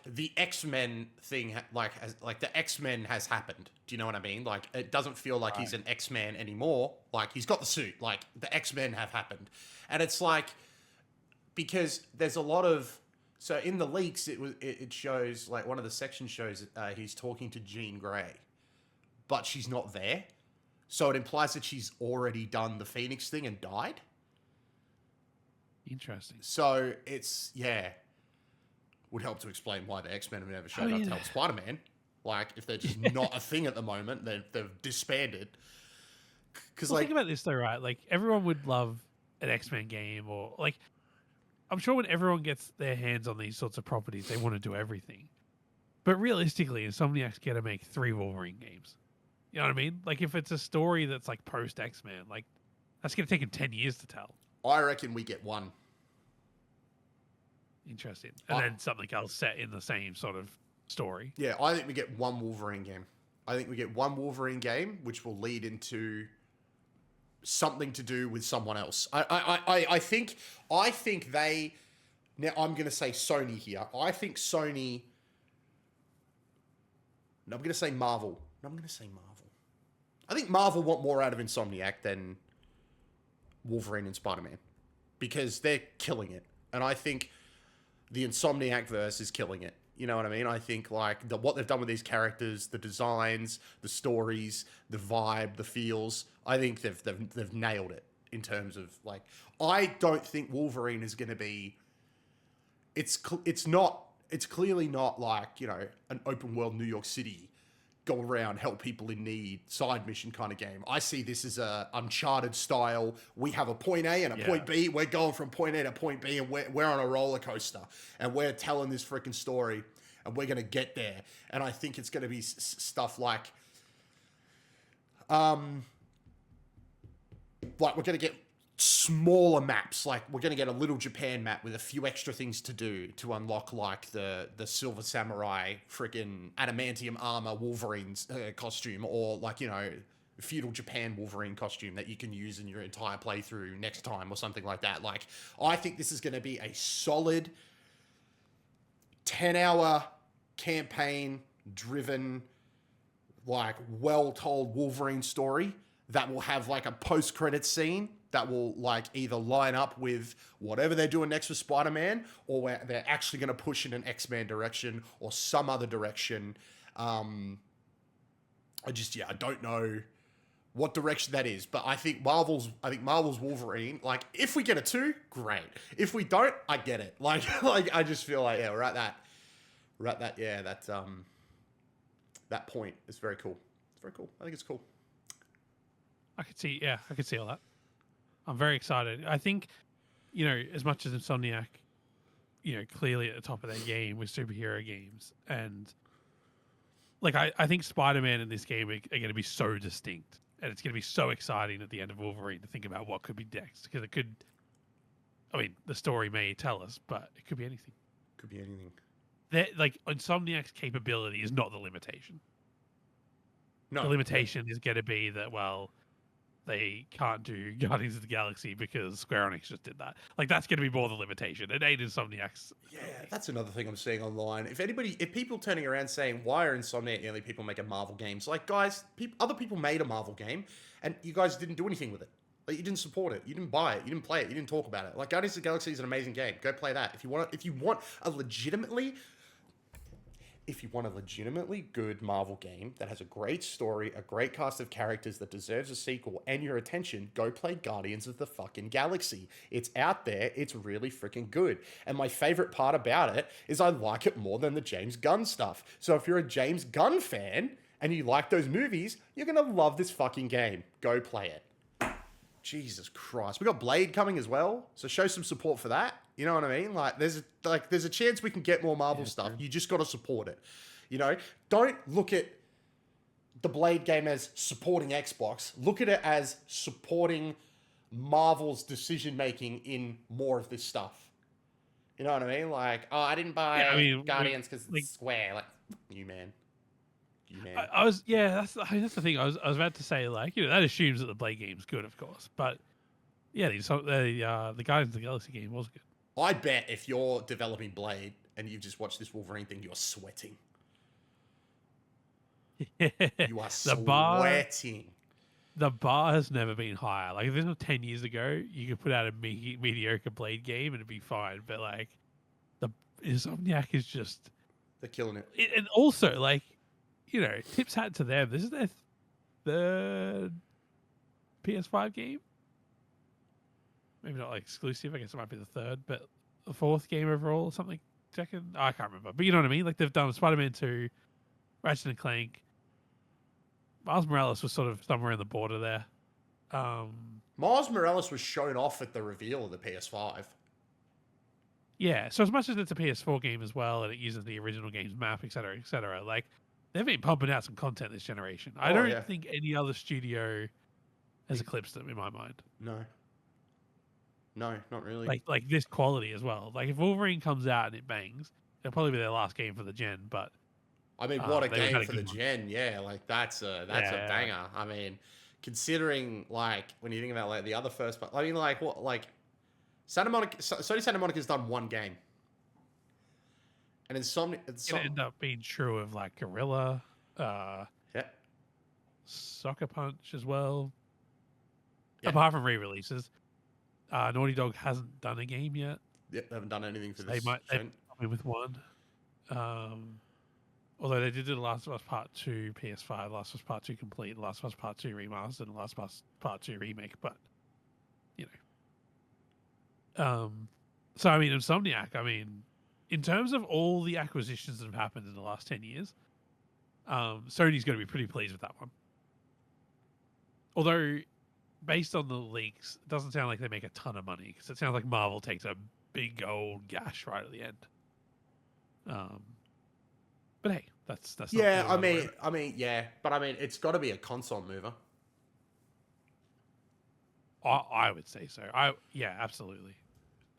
Speaker 1: the X-Men thing, like the X-Men has happened. Do you know what I mean? Like it doesn't feel like he's an X-Man anymore. Like he's got the suit. Like the X-Men have happened, and it's like because there's a lot of. So in the leaks, it shows like one of the sections shows he's talking to Jean Grey, but she's not there, so it implies that she's already done the Phoenix thing and died.
Speaker 2: Interesting.
Speaker 1: So it's would help to explain why the X-Men have never showed up to help Spider-Man. Like if they're just not a thing at the moment, they've disbanded. Because
Speaker 2: think about this though, right? Like everyone would love an X-Men game, or like. I'm sure when everyone gets their hands on these sorts of properties, they want to do everything. But realistically, Insomniac's got to make 3 Wolverine games. You know what I mean? Like, if it's a story that's like post X-Men, like, that's going to take them 10 years to tell.
Speaker 1: I reckon we get 1.
Speaker 2: Interesting. And then something else set in the same sort of story.
Speaker 1: Yeah, I think we get 1 Wolverine game. I think we get 1 Wolverine game, which will lead into something to do with someone else. I think they. Now I'm going to say Sony here. I think Sony. No, I'm going to say Marvel. I think Marvel want more out of Insomniac than Wolverine and Spider-Man because they're killing it, and I think the Insomniac verse is killing it. You know what I mean? I think like what they've done with these characters, the designs, the stories, the vibe, the feels. I think they've nailed it in terms of like. I don't think Wolverine is going to be. It's clearly not like an open world New York City, go around help people in need side mission kind of game. I see this as a Uncharted style. We have a point A and a point B. We're going from point A to point B, and we're on a roller coaster, and we're telling this freaking story, and we're gonna get there. And I think it's gonna be stuff like we're gonna get smaller maps. Like we're gonna get a little Japan map with a few extra things to do to unlock like the Silver Samurai freaking adamantium armor Wolverine's costume, or like feudal Japan Wolverine costume that you can use in your entire playthrough next time or something like that. Like I think this is gonna be a solid 10-hour campaign driven, like well-told Wolverine story that will have like a post-credit scene that will like either line up with whatever they're doing next with Spider-Man, or where they're actually going to push in an X-Men direction or some other direction. I don't know what direction that is, but I think Marvel's Wolverine. Like, if we get a 2, great. If we don't, I get it. Like I just feel like we're at that. That point is very cool. It's very cool. I think it's cool.
Speaker 2: I could see all that. I'm very excited. I think, as much as Insomniac, clearly at the top of their game with superhero games, and like I think Spider-Man in this game are going to be so distinct, and it's going to be so exciting at the end of Wolverine to think about what could be next, because it could. I mean, the story may tell us, but it could be anything.
Speaker 1: Could be anything.
Speaker 2: Like Insomniac's capability is not the limitation.
Speaker 1: No,
Speaker 2: the limitation is going to be that they can't do Guardians of the Galaxy because Square Enix just did that. Like, that's going to be more the limitation. It ain't Insomniac's.
Speaker 1: Yeah, that's another thing I'm seeing online. If people turning around saying, why are Insomniac the only people making Marvel games? Like, guys, other people made a Marvel game, and you guys didn't do anything with it. Like, you didn't support it. You didn't buy it. You didn't play it. You didn't talk about it. Like, Guardians of the Galaxy is an amazing game. Go play that. If you want a legitimately... if you want a legitimately good Marvel game that has a great story, a great cast of characters that deserves a sequel, and your attention, go play Guardians of the fucking Galaxy. It's out there. It's really freaking good. And my favorite part about it is I like it more than the James Gunn stuff. So if you're a James Gunn fan and you like those movies, you're going to love this fucking game. Go play it. Jesus Christ. We got Blade coming as well, so show some support for that. You know what I mean? There's a chance we can get more Marvel stuff.
Speaker 2: True.
Speaker 1: You just got to support it. Don't look at the Blade game as supporting Xbox. Look at it as supporting Marvel's decision making in more of this stuff. You know what I mean? Like, oh, I didn't buy Guardians because it's Square. Like, you man.
Speaker 2: That's the thing. I was about to say, like, that assumes that the Blade game's good, of course, but yeah, the Guardians of the Galaxy game was good.
Speaker 1: I bet if you're developing Blade and you've just watched this Wolverine thing, you're sweating. You are sweating.
Speaker 2: The bar has never been higher. Like, if this was 10 years ago, you could put out a mediocre Blade game and it'd be fine. But like, the Insomniac is just
Speaker 1: they're killing it.
Speaker 2: And also, like, tips hat to them. This is their third PS5 game. Maybe not like exclusive. I guess it might be the third, but the fourth game overall or something. Second? I can't remember. But you know what I mean? Like, they've done Spider-Man 2, Ratchet and Clank. Miles Morales was sort of somewhere in the border there.
Speaker 1: Miles Morales was shown off at the reveal of the PS5.
Speaker 2: Yeah, so as much as it's a PS4 game as well, and it uses the original game's map, etc., like, they've been pumping out some content this generation. I don't think any other studio has eclipsed them in my mind.
Speaker 1: No, not really.
Speaker 2: Like this quality as well. Like, if Wolverine comes out and it bangs, it'll probably be their last game for the gen. But
Speaker 1: I mean, what a game for the gen! Yeah, like that's a banger. I mean, considering, like, when you think about, like, the other first part, I mean, like, what, like, Sony Santa Monica's done one game, and it's gonna
Speaker 2: end up being true of, like, Guerrilla, Sucker Punch as well. Yeah. Apart from re-releases, Naughty Dog hasn't done a game yet.
Speaker 1: Yep, they haven't done anything for this.
Speaker 2: They've come with one. Although they did do The Last of Us Part 2 PS5, Last of Us Part 2 Complete, Last of Us Part 2 Remastered, and Last of Us Part 2 Remake, but, so, I mean, Insomniac, I mean, in terms of all the acquisitions that have happened in the last 10 years, Sony's going to be pretty pleased with that one. Although, based on the leaks, it doesn't sound like they make a ton of money, because it sounds like Marvel takes a big old gash right at the end. But hey, that's
Speaker 1: yeah. I mean, yeah, but I mean, it's got to be a console mover.
Speaker 2: I would say so.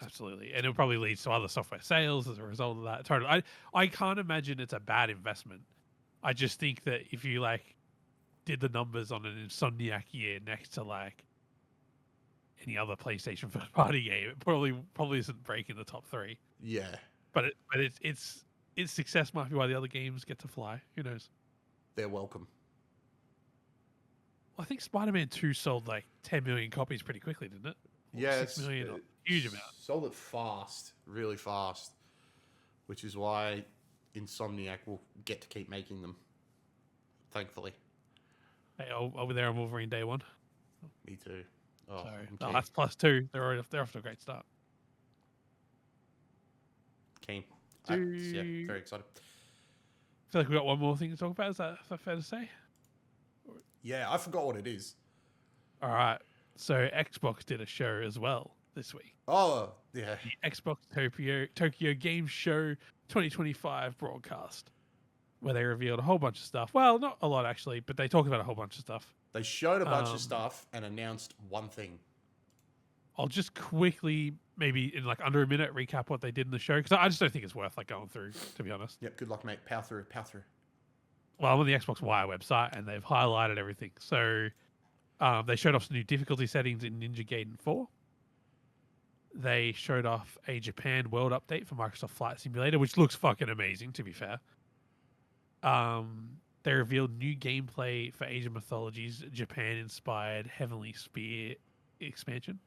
Speaker 2: Absolutely, and it'll probably lead to other software sales as a result of that. Totally, I can't imagine it's a bad investment. I just think that if you, like, did the numbers on an Insomniac year next to, like, any other PlayStation first party game, it probably isn't breaking the top 3.
Speaker 1: Yeah,
Speaker 2: but its success might be why the other games get to fly. Who knows?
Speaker 1: They're welcome.
Speaker 2: Well, I think Spider-Man 2 sold like 10 million copies pretty quickly, didn't it?
Speaker 1: Yeah,
Speaker 2: 6 million, huge amount.
Speaker 1: Sold it fast, really fast, which is why Insomniac will get to keep making them. Thankfully.
Speaker 2: Hey, over there on Wolverine Day 1.
Speaker 1: Me too. Oh,
Speaker 2: that's +2. They're off to a great start.
Speaker 1: Keen. Yeah, very excited.
Speaker 2: I feel like we've got one more thing to talk about. Is that fair to say?
Speaker 1: Yeah, I forgot what it is.
Speaker 2: All right. So Xbox did a show as well this week.
Speaker 1: Oh, yeah.
Speaker 2: The Xbox Tokyo Game Show 2025 broadcast, where they revealed a whole bunch of stuff. Well, not a lot, actually, but they talked about a whole bunch of stuff.
Speaker 1: They showed a bunch of stuff and announced one thing.
Speaker 2: I'll just quickly, maybe in like under a minute, recap what they did in the show, because I just don't think it's worth like going through, to be honest.
Speaker 1: Yep, good luck, mate. Power through.
Speaker 2: Well, I'm on the Xbox Wire website, and they've highlighted everything. So they showed off some new difficulty settings in Ninja Gaiden 4. They showed off a Japan World update for Microsoft Flight Simulator, which looks fucking amazing, to be fair. They revealed new gameplay for Age of Mythology's Japan-inspired Heavenly Spear expansion.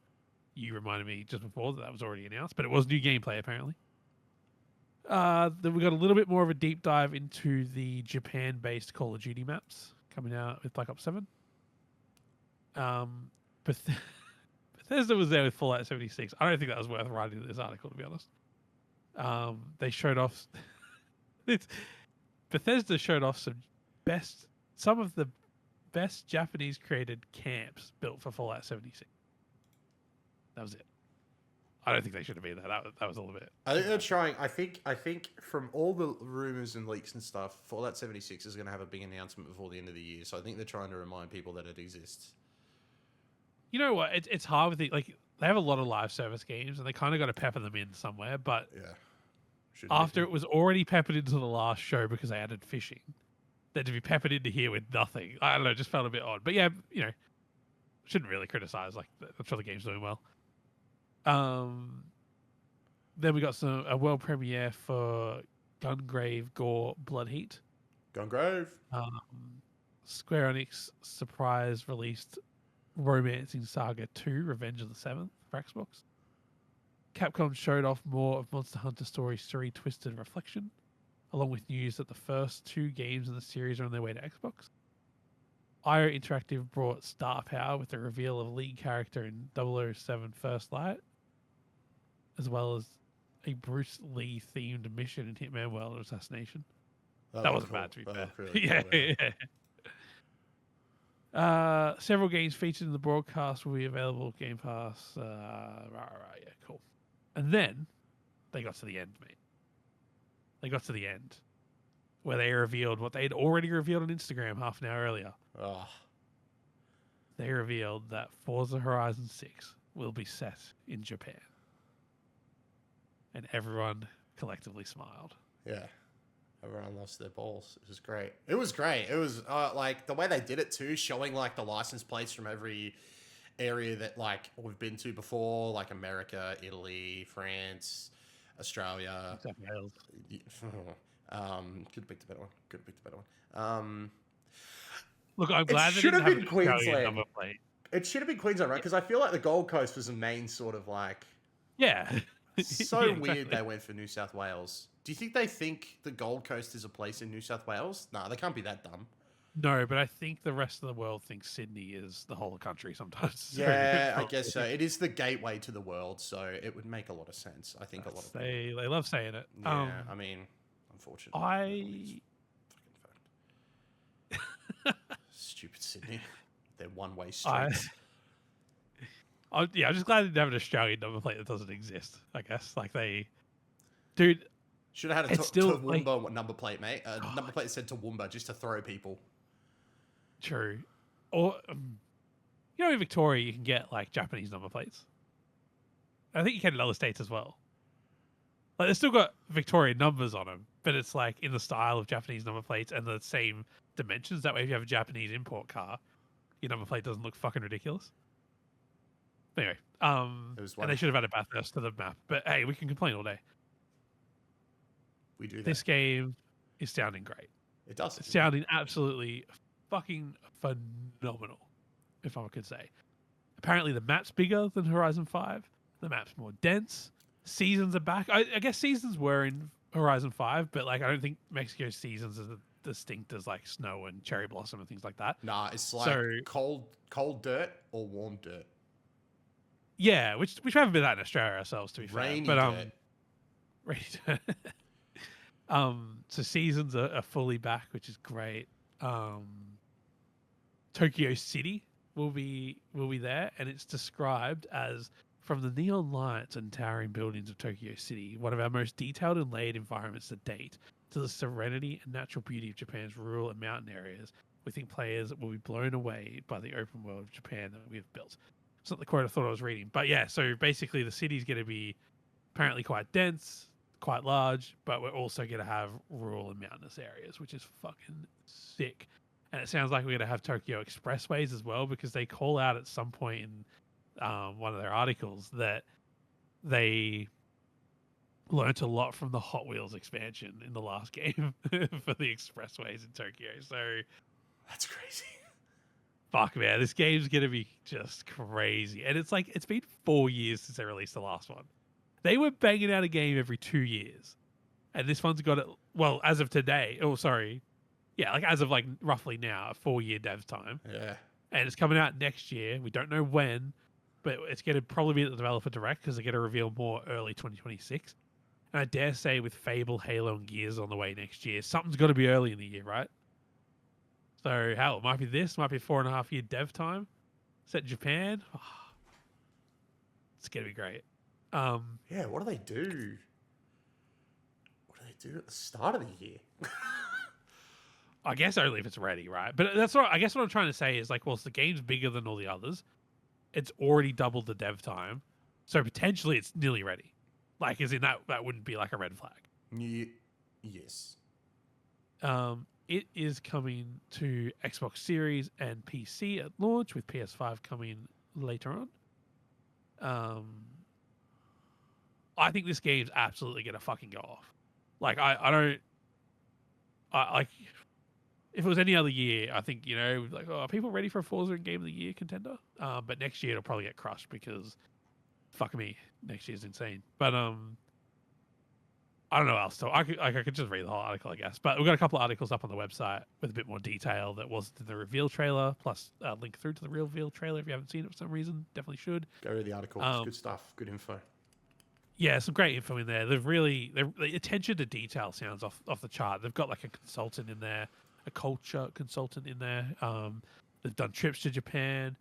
Speaker 2: You reminded me just before that was already announced, but it was new gameplay, apparently. Then we got a little bit more of a deep dive into the Japan-based Call of Duty maps coming out with Black Ops 7. Beth- Bethesda was there with Fallout 76. I don't think that was worth writing this article, to be honest. They showed off. Bethesda showed off some of the best Japanese created camps built for Fallout 76. That was it. I don't think they should have been there. That was all of it.
Speaker 1: I think they're trying. I think from all the rumors and leaks and stuff, Fallout 76 is going to have a big announcement before the end of the year. So I think they're trying to remind people that it exists.
Speaker 2: You know what? It's hard with they have a lot of live service games and they kind of got to pepper them in somewhere. But
Speaker 1: yeah,
Speaker 2: after it was already peppered into the last show because they added fishing, then to be peppered into here with nothing, I don't know, just felt a bit odd. But yeah, shouldn't really criticize. Like, I'm sure the game's doing well. Then we got a world premiere for Gungrave Gore Blood Heat.
Speaker 1: Gungrave.
Speaker 2: Square Enix surprise released Romancing Saga 2 Revenge of the Seventh for Xbox. Capcom showed off more of Monster Hunter Stories 3 Twisted Reflection, along with news that the first 2 games in the series are on their way to Xbox. IO Interactive brought Star Power with the reveal of lead character in 007 First Light, as well as a Bruce Lee themed mission in Hitman World Assassination. That wasn't bad, to be fair.
Speaker 1: Really
Speaker 2: yeah. Several games featured in the broadcast will be available Game Pass. Yeah, cool. And then they got to the end, mate. They got to the end where they revealed what they'd already revealed on Instagram half an hour earlier.
Speaker 1: Oh.
Speaker 2: They revealed that Forza Horizon 6 will be set in Japan. And everyone collectively smiled.
Speaker 1: Yeah. Everyone lost their balls. It was great. It was great. It was like the way they did it too, showing like the license plates from every area that like we've been to before, like America, Italy, France, Australia.
Speaker 2: Wales.
Speaker 1: Could have picked a better one.
Speaker 2: Look, I'm glad
Speaker 1: should have been
Speaker 2: Queensland number plate.
Speaker 1: It should have been Queensland, right? Because I feel like the Gold Coast was the main sort of like.
Speaker 2: Yeah.
Speaker 1: So
Speaker 2: Yeah,
Speaker 1: weird
Speaker 2: exactly.
Speaker 1: they went for New South Wales. Do you think they think the Gold Coast is a place in New South Wales? Nah, they can't be that dumb.
Speaker 2: No, but I think the rest of the world thinks Sydney is the whole country sometimes. So
Speaker 1: Yeah, I guess so. It is the gateway to the world, so it would make a lot of sense. I think a lot of people.
Speaker 2: They love saying it.
Speaker 1: Yeah, I mean, unfortunately. Stupid Sydney. They're one-way streets.
Speaker 2: I'm just glad they didn't have an Australian number plate that doesn't exist, I guess. Like dude.
Speaker 1: Should have had a
Speaker 2: It's still,
Speaker 1: Toowoomba number plate, mate. Number plate that said Toowoomba just to throw people.
Speaker 2: True. Or, in Victoria, you can get like Japanese number plates. I think you can in other states as well. Like, they've still got Victorian numbers on them, but it's like in the style of Japanese number plates and the same dimensions. That way, if you have a Japanese import car, your number plate doesn't look fucking ridiculous. Anyway, and they should have added Bathurst to the map. But hey, we can complain all day.
Speaker 1: We do that.
Speaker 2: This game is sounding great.
Speaker 1: It does.
Speaker 2: It's sounding absolutely fucking phenomenal, if I could say. Apparently, the map's bigger than Horizon 5. The map's more dense. Seasons are back. I guess seasons were in Horizon 5, but like I don't think Mexico's seasons are distinct as like snow and cherry blossom and things like that.
Speaker 1: Nah, it's like cold dirt or warm dirt.
Speaker 2: Yeah, which we haven't been that in Australia ourselves, to be fair. But
Speaker 1: dirt.
Speaker 2: Rainy dirt. So seasons are fully back, which is great. Tokyo City will be there, and it's described as, from the neon lights and towering buildings of Tokyo City, one of our most detailed and layered environments to date, to the serenity and natural beauty of Japan's rural and mountain areas. We think players will be blown away by the open world of Japan that we have built. It's not the quote I thought I was reading, but yeah, so basically the city's going to be apparently quite dense, quite large, but we're also going to have rural and mountainous areas, which is fucking sick. And it sounds like we're going to have Tokyo expressways as well, because they call out at some point in one of their articles that they learnt a lot from the Hot Wheels expansion in the last game for the expressways in Tokyo. So
Speaker 1: that's crazy.
Speaker 2: Fuck, man, this game's going to be just crazy. And it's like, it's been 4 years since they released the last one. They were banging out a game every 2 years. and this one's got it. Well, as of today. Oh, sorry. Yeah, like as of like roughly now, a 4-year dev time.
Speaker 1: Yeah.
Speaker 2: And it's coming out next year. We don't know when, but it's going to probably be at the developer direct because they're going to reveal more early 2026. And I dare say with Fable, Halo, and Gears on the way next year, something's got to be early in the year, right? So hell, it might be this, might be 4.5-year dev time. Set in Japan. Oh, it's going to be great.
Speaker 1: Yeah, what do they do? What do they do at the start of the year?
Speaker 2: I guess only if it's ready, right? But that's what I guess what I'm trying to say is like, well, the game's bigger than all the others. It's already doubled the dev time, so potentially it's nearly ready. Like, as in that wouldn't be like a red flag.
Speaker 1: Yes.
Speaker 2: It is coming to Xbox Series and PC at launch, with PS5 coming later on. I think this game's absolutely gonna fucking go off. Like, I like. If it was any other year, I think, like, oh, are people ready for a Forza and Game of the Year contender? But next year it'll probably get crushed because, fuck me, next year's insane. But I don't know what else to. I could just read the whole article, I guess. But we've got a couple of articles up on the website with a bit more detail that wasn't in the reveal trailer, plus a link through to the reveal trailer if you haven't seen it for some reason. Definitely should.
Speaker 1: Go read the article. It's good stuff. Good info.
Speaker 2: Yeah, some great info in there. The attention to detail sounds off the chart. They've got like a consultant in there, a culture consultant in there. They've done trips to Japan.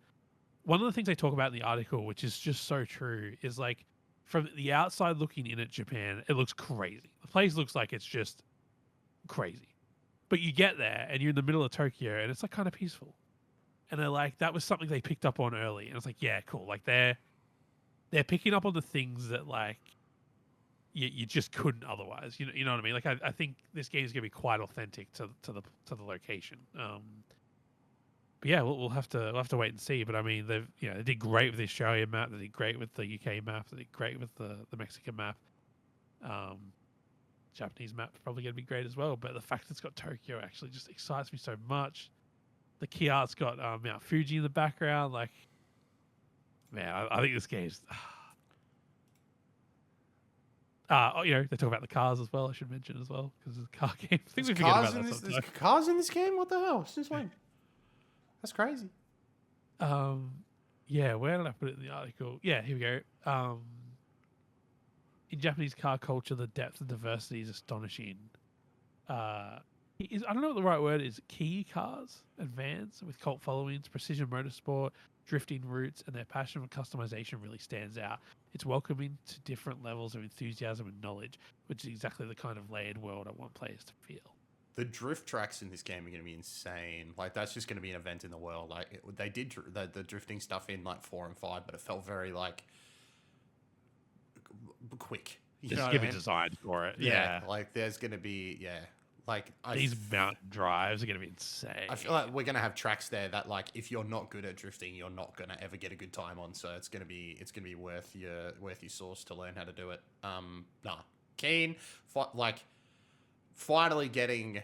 Speaker 2: One of the things they talk about in the article, which is just so true, is like from the outside looking in at Japan, it looks crazy. The place looks like it's just crazy. But you get there and you're in the middle of Tokyo and it's like kind of peaceful. And they're like, that was something they picked up on early. And it's like, yeah, cool. Like they're picking up on the things that like you just couldn't otherwise. You know what I mean? Like I think this game is gonna be quite authentic to the location. But yeah, we'll have to wait and see. But I mean, they did great with the Australian map. They did great with the UK map. They did great with the Mexican map. Japanese map's probably going to be great as well. But the fact that it's got Tokyo actually just excites me so much. The key art's got Mount Fuji in the background. Like, man, I think this game's. They talk about the cars as well. I should mention as well because it's a car game. I think we forget about that sometimes.
Speaker 1: There's cars in this game. What the hell? Since when? That's crazy.
Speaker 2: Yeah, where did I put it in the article? Yeah, here we go. In Japanese car culture, the depth and diversity is astonishing. I don't know what the right word is. Key cars and vans with cult followings, precision motorsport, drifting routes, and their passion for customization really stands out. It's welcoming to different levels of enthusiasm and knowledge, which is exactly the kind of layered world I want players to feel.
Speaker 1: The drift tracks in this game are going to be insane. Like, that's just going to be an event in the world. Like, they did the drifting stuff in, like, 4 and 5, but it felt very, like, quick.
Speaker 2: Just give me design for it. Yeah.
Speaker 1: Like, there's going to be, like...
Speaker 2: These mountain drives are going to be insane.
Speaker 1: I feel like we're going to have tracks there that, like, if you're not good at drifting, you're not going to ever get a good time on. So it's going to be worth your sauce to learn how to do it. Keen. Finally getting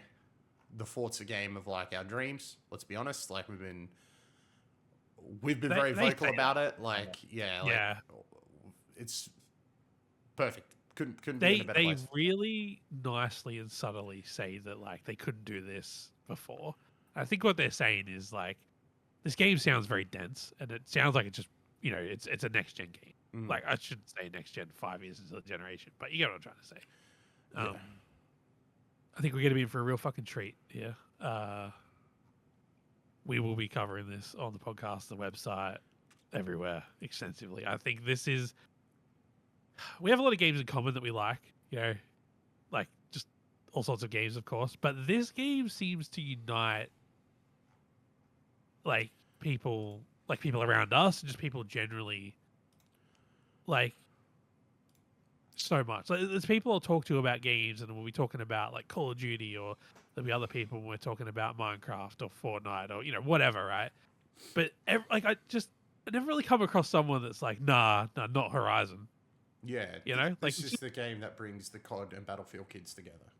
Speaker 1: the Forza game of like our dreams. Let's be honest. Like we've been very vocal about it. Like it's perfect. Couldn't be in a better place.
Speaker 2: They really nicely and subtly say that like they couldn't do this before. I think what they're saying is like this game sounds very dense and it sounds like it's just it's a next gen game. Like I shouldn't say next gen 5 years into the generation, but you get what I'm trying to say. I think we're going to be in for a real fucking treat here. We will be covering this on the podcast, the website, everywhere, extensively. I think this is... We have a lot of games in common that we like, like just all sorts of games, of course. But this game seems to unite like people around us and just people generally like... so much. Like, there's people I'll talk to about games, and we'll be talking about like Call of Duty, or there'll be other people when we're talking about Minecraft or Fortnite or whatever, right? But I never really come across someone that's like, nah, not Horizon.
Speaker 1: Yeah,
Speaker 2: like
Speaker 1: this is the game that brings the COD and Battlefield kids together.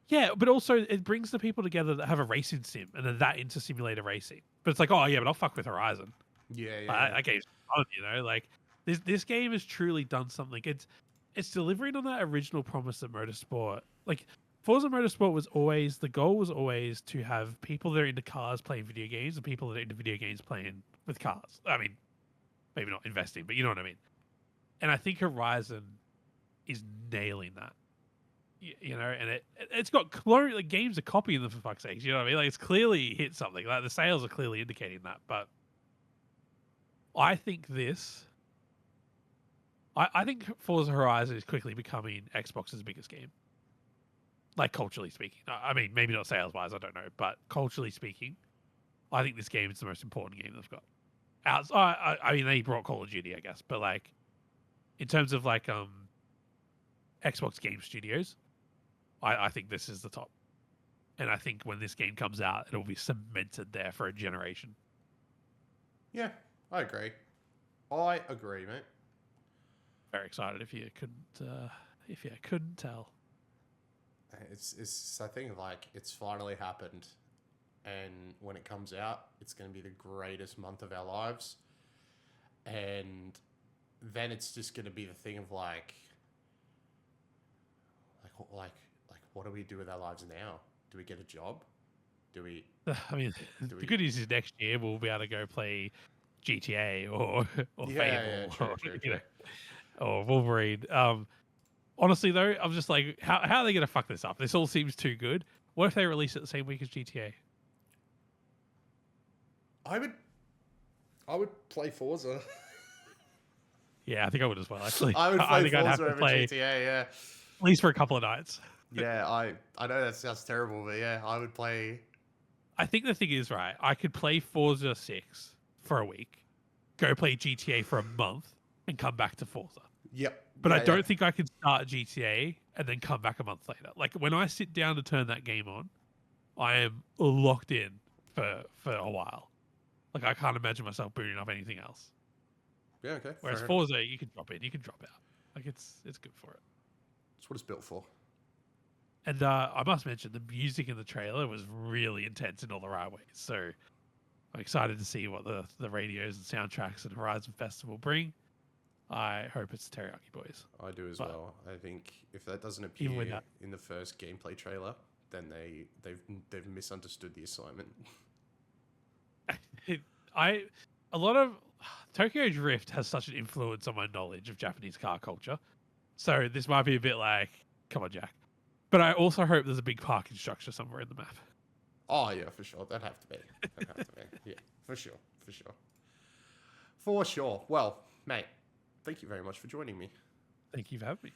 Speaker 2: Yeah, but also it brings the people together that have a racing sim and then that into simulator racing. But it's like, oh yeah, but I'll fuck with Horizon.
Speaker 1: Yeah.
Speaker 2: That game's fun, like this game has truly done something. it's delivering on that original promise of Motorsport. Like Forza Motorsport was always, the goal was always to have people that are into cars playing video games and people that are into video games playing with cars. I mean, maybe not investing, but you know what I mean. And I think Horizon is nailing that. You know, and it's got like games are copying them for fuck's sake. You know what I mean? Like it's clearly hit something. Like the sales are clearly indicating that. But I think I think Forza Horizon is quickly becoming Xbox's biggest game. Like culturally speaking, I mean, maybe not sales wise, I don't know, but culturally speaking, I think this game is the most important game they've got. I mean, they brought Call of Duty, I guess, but like in terms of like Xbox game studios, I think this is the top. And I think when this game comes out, it'll be cemented there for a generation.
Speaker 1: Yeah, I agree. I agree, mate.
Speaker 2: Very excited if you couldn't tell.
Speaker 1: It's I think like it's finally happened, and when it comes out, it's going to be the greatest month of our lives. And then it's just going to be the thing of like what do we do with our lives now? Do we get a job? Do we?
Speaker 2: I mean, the good news is next year we'll be able to go play GTA or Fable
Speaker 1: true.
Speaker 2: Or Wolverine. Honestly though, I'm just like, how are they gonna fuck this up? This all seems too good. What if they release it the same week as GTA?
Speaker 1: I would play Forza.
Speaker 2: Yeah, I think I would as well. Actually,
Speaker 1: I would play
Speaker 2: think I'd have
Speaker 1: Forza
Speaker 2: to
Speaker 1: over
Speaker 2: play
Speaker 1: GTA. Yeah.
Speaker 2: at least for a couple of nights.
Speaker 1: Yeah, I know that sounds terrible, but yeah, I would play.
Speaker 2: I think the thing is, right, I could play Forza 6 for a week, go play GTA for a month, and come back to Forza.
Speaker 1: Yep.
Speaker 2: But I don't think I could start GTA and then come back a month later. Like when I sit down to turn that game on, I am locked in for a while. Like I can't imagine myself booting up anything else.
Speaker 1: Yeah, okay.
Speaker 2: Whereas Forza, you can drop in, you can drop out. Like it's good for it.
Speaker 1: That's what it's built for.
Speaker 2: And I must mention the music in the trailer was really intense in all the right ways. So I'm excited to see what the radios and soundtracks and Horizon Festival bring. I hope it's the Teriyaki Boys.
Speaker 1: I do as well. I think if that doesn't appear in the first gameplay trailer, then they've misunderstood the assignment.
Speaker 2: A lot of Tokyo Drift has such an influence on my knowledge of Japanese car culture. So this might be a bit like, come on, Jack. But I also hope there's a big parking structure somewhere in the map.
Speaker 1: Oh yeah, for sure. That'd have to be. Yeah, for sure. For sure. Well, mate, thank you very much for joining me.
Speaker 2: Thank you for having me.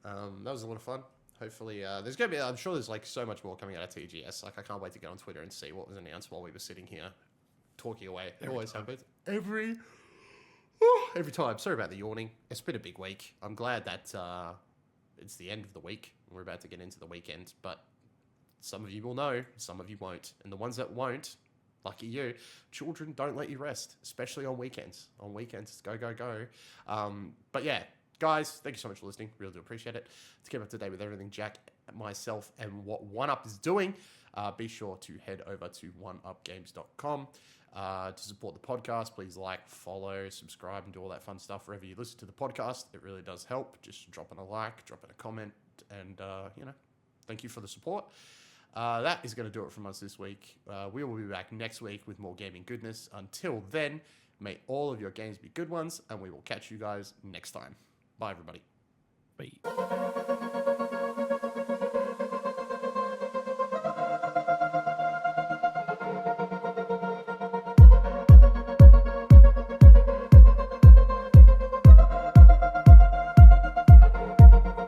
Speaker 1: That was a lot of fun. Hopefully, there's gonna be. I'm sure there's like so much more coming out of TGS. Like I can't wait to get on Twitter and see what was announced while we were sitting here talking away. It always happens every time. Sorry about the yawning. It's been a big week. I'm glad that it's the end of the week. We're about to get into the weekend, but some of you will know, some of you won't, and the ones that won't, lucky you, children don't let you rest, especially on weekends. On weekends, it's go. But yeah, guys, thank you so much for listening. Really do appreciate it. To keep up to date with everything Jack, myself, and what 1UP is doing, be sure to head over to oneupgames.com. To support the podcast, please like, follow, subscribe, and do all that fun stuff wherever you listen to the podcast. It really does help. Just dropping a like, dropping a comment, and thank you for the support. That is going to do it from us this week. We will be back next week with more gaming goodness. Until then, may all of your games be good ones, and we will catch you guys next time. Bye, everybody.
Speaker 2: Bye.